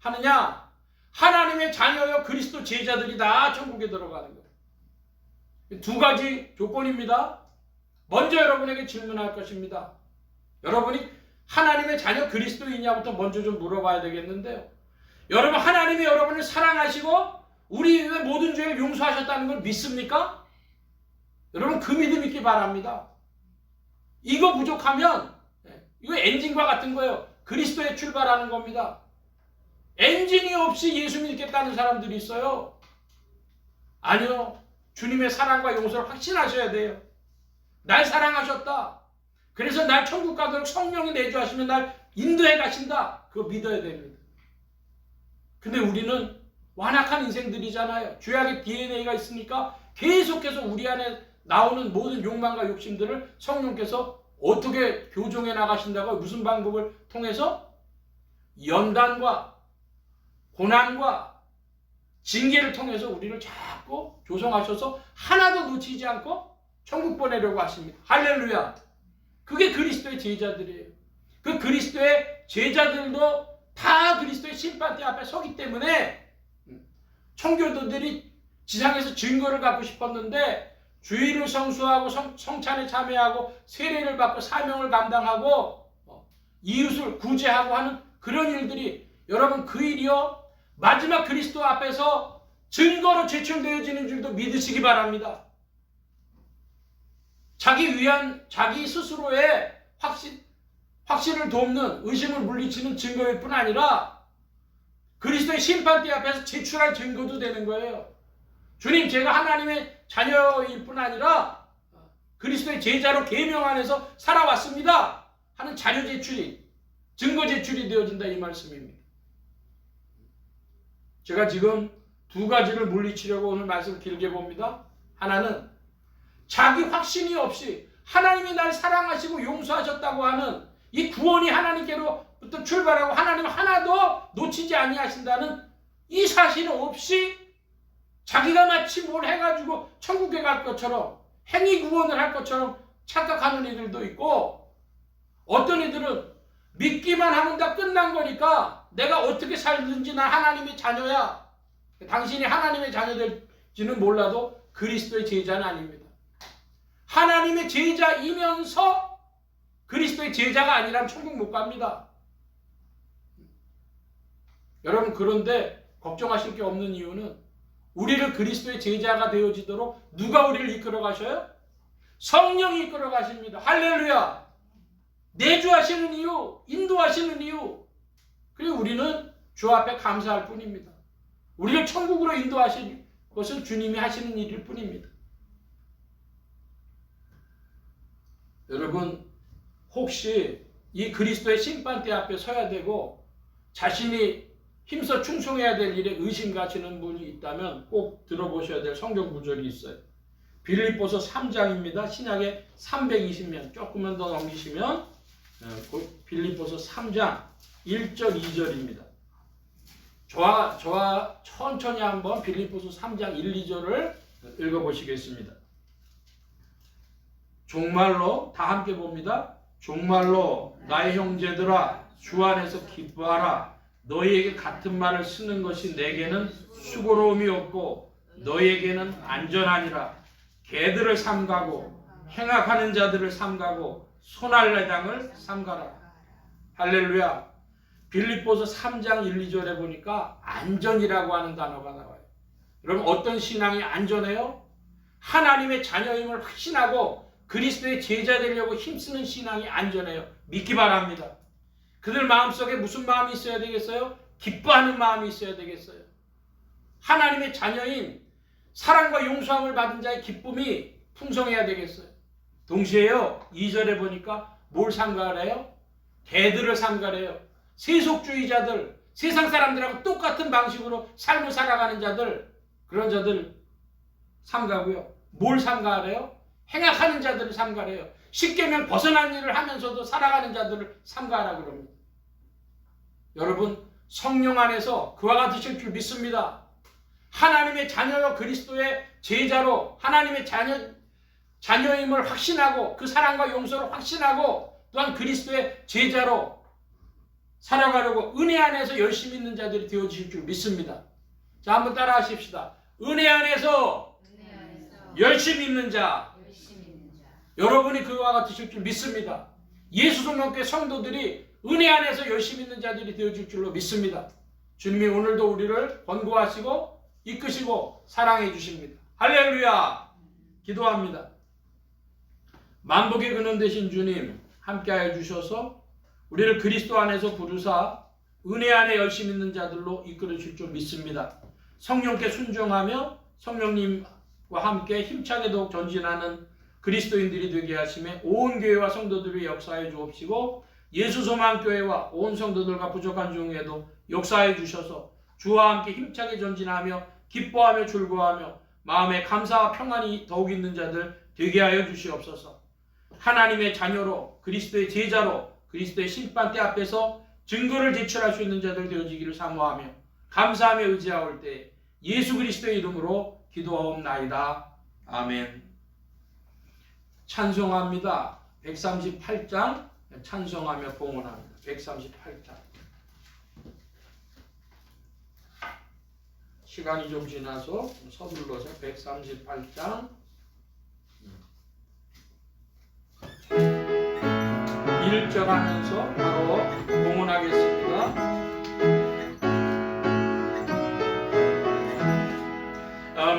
하느냐? 하나님의 자녀여 그리스도 제자들이 다 천국에 들어가는 거예요. 2가지 조건입니다. 먼저 여러분에게 질문할 것입니다. 여러분이 하나님의 자녀 그리스도이냐부터 먼저 좀 물어봐야 되겠는데요. 여러분, 하나님이 여러분을 사랑하시고 우리의 모든 죄를 용서하셨다는 걸 믿습니까? 여러분, 그 믿음 있기 바랍니다. 이거 부족하면 이거 엔진과 같은 거예요. 그리스도에 출발하는 겁니다. 엔진이 없이 예수 믿겠다는 사람들이 있어요. 아니요. 주님의 사랑과 용서를 확신하셔야 돼요. 날 사랑하셨다. 그래서 날 천국 가도록 성령이 내주하시면 날 인도해 가신다. 그거 믿어야 됩니다. 근데 우리는 완악한 인생들이잖아요. 죄악의 DNA가 있으니까 계속해서 우리 안에 나오는 모든 욕망과 욕심들을 성령께서 어떻게 교정해 나가신다고, 무슨 방법을 통해서? 연단과 고난과 징계를 통해서 우리를 자꾸 조성하셔서 하나도 놓치지 않고 천국 보내려고 하십니다. 할렐루야. 그게 그리스도의 제자들이에요. 그 그리스도의 제자들도 다 그리스도의 심판대 앞에 서기 때문에 청교도들이 지상에서 증거를 갖고 싶었는데 주의를 성수하고 성찬에 참여하고 세례를 받고 사명을 감당하고 이웃을 구제하고 하는 그런 일들이, 여러분, 그 일이요 마지막 그리스도 앞에서 증거로 제출되어지는 줄도 믿으시기 바랍니다. 자기 스스로의 확신을 돕는, 의심을 물리치는 증거일 뿐 아니라 그리스도의 심판대 앞에서 제출할 증거도 되는 거예요. 주님, 제가 하나님의 자녀일 뿐 아니라 그리스도의 제자로 계명 안에서 살아왔습니다 하는 자료 제출이, 증거 제출이 되어진다, 이 말씀입니다. 제가 지금 두 가지를 물리치려고 오늘 말씀 길게 봅니다. 하나는 자기 확신이 없이 하나님이 날 사랑하시고 용서하셨다고 하는 이 구원이 하나님께로부터 출발하고 하나님 하나도 놓치지 아니하신다는 이 사실 없이 자기가 마치 뭘 해가지고 천국에 갈 것처럼 행위 구원을 할 것처럼 착각하는 이들도 있고, 어떤 이들은 믿기만 하면 다 끝난 거니까 내가 어떻게 살든지 난 하나님의 자녀야. 당신이 하나님의 자녀될지는 몰라도 그리스도의 제자는 아닙니다. 하나님의 제자이면서 그리스도의 제자가 아니라면 천국 못 갑니다. 여러분, 그런데 걱정하실 게 없는 이유는 우리를 그리스도의 제자가 되어지도록 누가 우리를 이끌어 가셔요? 성령이 이끌어 가십니다. 할렐루야. 내주하시는 이유, 인도하시는 이유. 그리고 우리는 주 앞에 감사할 뿐입니다. 우리를 천국으로 인도하실 것은 주님이 하시는 일일 뿐입니다. 여러분, 혹시 이 그리스도의 심판대 앞에 서야 되고 자신이 힘써 충성해야 될 일에 의심 가시는 분이 있다면 꼭 들어보셔야 될 성경 구절이 있어요. 빌립보서 3장입니다. 신약의 320면 조금만 더 넘기시면 빌립보서 3장 1절 2절입니다. 저와 천천히 한번 빌립보서 3장 1, 2절을 읽어보시겠습니다. 종말로 다 함께 봅니다. 종말로 나의 형제들아 주 안에서 기뻐하라. 너희에게 같은 말을 쓰는 것이 내게는 수고로움이 없고 너희에게는 안전하니라. 개들을 삼가고 행악하는 자들을 삼가고 손할례당을 삼가라. 할렐루야. 빌립보서 3장 1, 2절에 보니까 안전이라고 하는 단어가 나와요. 여러분, 어떤 신앙이 안전해요? 하나님의 자녀임을 확신하고 그리스도의 제자 되려고 힘쓰는 신앙이 안전해요. 믿기 바랍니다. 그들 마음속에 무슨 마음이 있어야 되겠어요? 기뻐하는 마음이 있어야 되겠어요. 하나님의 자녀인 사랑과 용서함을 받은 자의 기쁨이 풍성해야 되겠어요. 동시에요, 2절에 보니까 뭘 삼가래요? 개들을 삼가래요. 세속주의자들, 세상 사람들하고 똑같은 방식으로 삶을 살아가는 자들, 그런 자들 삼가고요. 뭘 삼가래요? 행악하는 자들을 삼가래요. 십계명 벗어난 일을 하면서도 살아가는 자들을 삼가하라 그럽니다. 여러분, 성령 안에서 그와 같으실 줄 믿습니다. 하나님의 자녀여 그리스도의 제자로 하나님의 자녀임을 확신하고 그 사랑과 용서를 확신하고 또한 그리스도의 제자로 살아가려고 은혜 안에서 열심히 있는 자들이 되어주실 줄 믿습니다. 자, 한번 따라 하십시다. 은혜 안에서 열심히 있는 자. 여러분이 그와 같으실 줄 믿습니다. 예수 성령교회 성도들이 은혜 안에서 열심히 있는 자들이 되어줄 줄로 믿습니다. 주님이 오늘도 우리를 권고하시고 이끄시고 사랑해 주십니다. 할렐루야. 기도합니다. 만복의 근원 되신 주님, 함께하여 주셔서 우리를 그리스도 안에서 부르사 은혜 안에 열심히 있는 자들로 이끌어 주실 줄 믿습니다. 성령께 순종하며 성령님과 함께 힘차게 더욱 전진하는 그리스도인들이 되게 하심에 온 교회와 성도들이 역사해 주옵시고 예수소망교회와 온 성도들과 부족한 중에도 역사해 주셔서 주와 함께 힘차게 전진하며 기뻐하며 즐거워하며 마음에 감사와 평안이 더욱 있는 자들 되게 하여 주시옵소서. 하나님의 자녀로 그리스도의 제자로 그리스도의 심판대 앞에서 증거를 제출할 수 있는 자들 되어지기를 사모하며 감사하며 의지하올 때 예수 그리스도의 이름으로 기도하옵나이다. 아멘. 찬송합니다. 138장 찬송하며 봉헌합니다. 138장. 시간이 좀 지나서 서둘러서 138장 1절 하면서 바로 봉헌하겠습니다.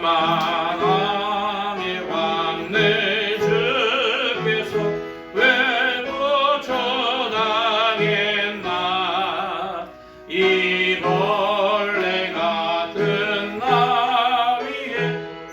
만왕의 왕 내 주께서 왜 고쳐당했나. 이 벌레 같은 나 위에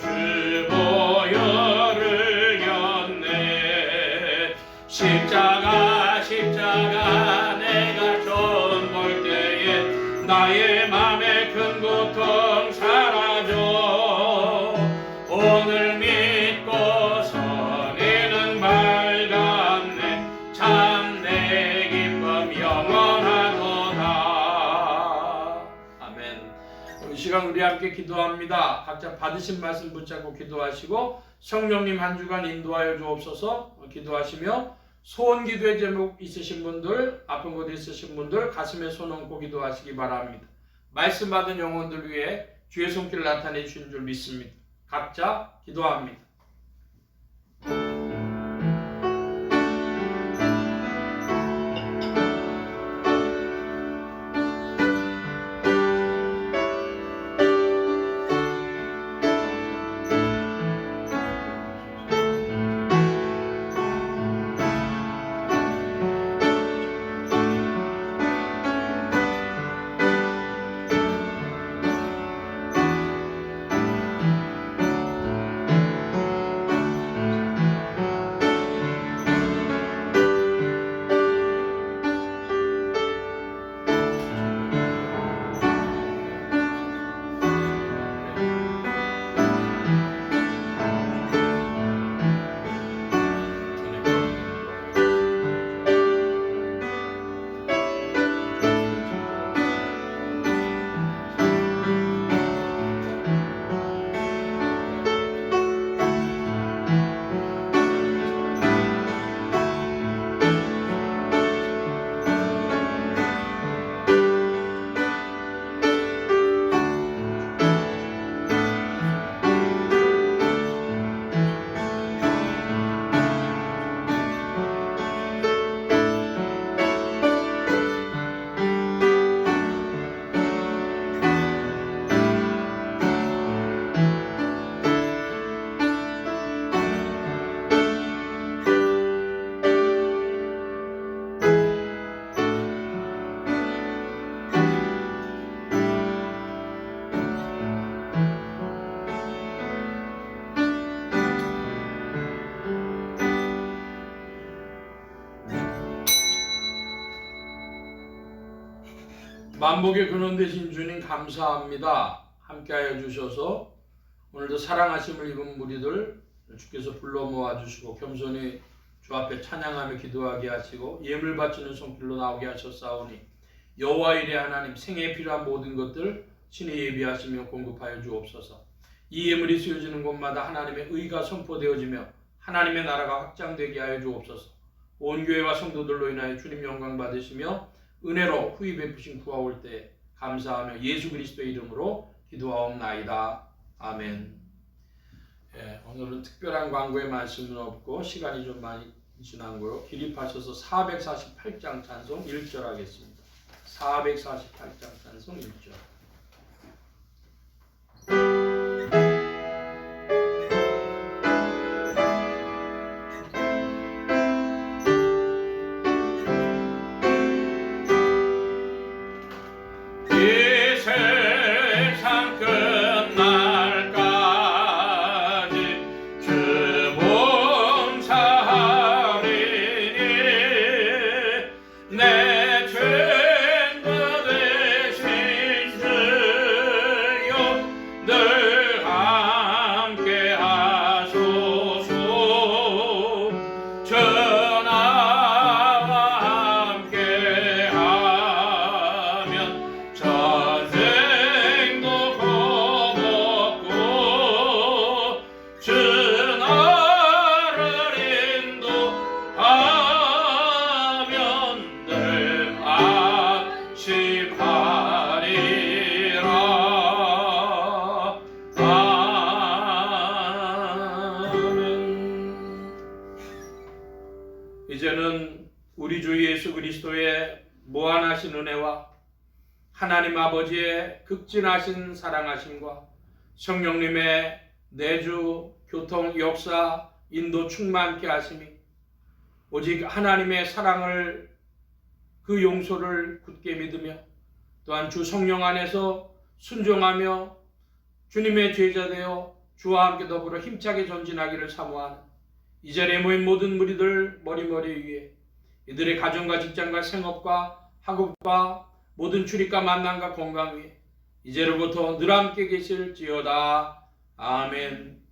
함께 기도합니다. 각자 받으신 말씀 붙잡고 기도하시고 성령님 한 주간 인도하여 주옵소서 기도하시며 소원 기도의 제목 있으신 분들, 아픈 곳 있으신 분들 가슴에 손 얹고 기도하시기 바랍니다. 말씀 받은 영혼들 위해 주의 손길 나타내 주신 줄 믿습니다. 각자 기도합니다. 만복의 근원 되신 주님 감사합니다. 함께하여 주셔서 오늘도 사랑하심을 입은 무리들 주께서 불러 모아주시고 겸손히 주 앞에 찬양하며 기도하게 하시고 예물 바치는 손길로 나오게 하셨사오니 여호와 이레 하나님 생애에 필요한 모든 것들 친히 예비하시며 공급하여 주옵소서. 이 예물이 쓰여지는 곳마다 하나님의 의가 선포되어지며 하나님의 나라가 확장되게 하여 주옵소서. 온 교회와 성도들로 인하여 주님 영광 받으시며 은혜로 후히 베푸신 구하 올 때 감사하며 예수 그리스도의 이름으로 기도하옵나이다. 아멘. 오늘은 특별한 광고의 말씀은 없고 시간이 좀 많이 지난 거요. 기립하셔서 448장 찬송 1절 하겠습니다. 448장 찬송 1절. 이제는 우리 주 예수 그리스도의 무한하신 은혜와 하나님 아버지의 극진하신 사랑하심과 성령님의 내주, 교통, 역사, 인도 충만케 하심이 오직 하나님의 사랑을 그 용서를 굳게 믿으며 또한 주 성령 안에서 순종하며 주님의 제자 되어 주와 함께 더불어 힘차게 전진하기를 사모하는 이 자리에 모인 모든 무리들 머리머리 위에 이들의 가정과 직장과 생업과 학업과 모든 출입과 만남과 건강 위에 이제로부터 늘 함께 계실지어다. 아멘.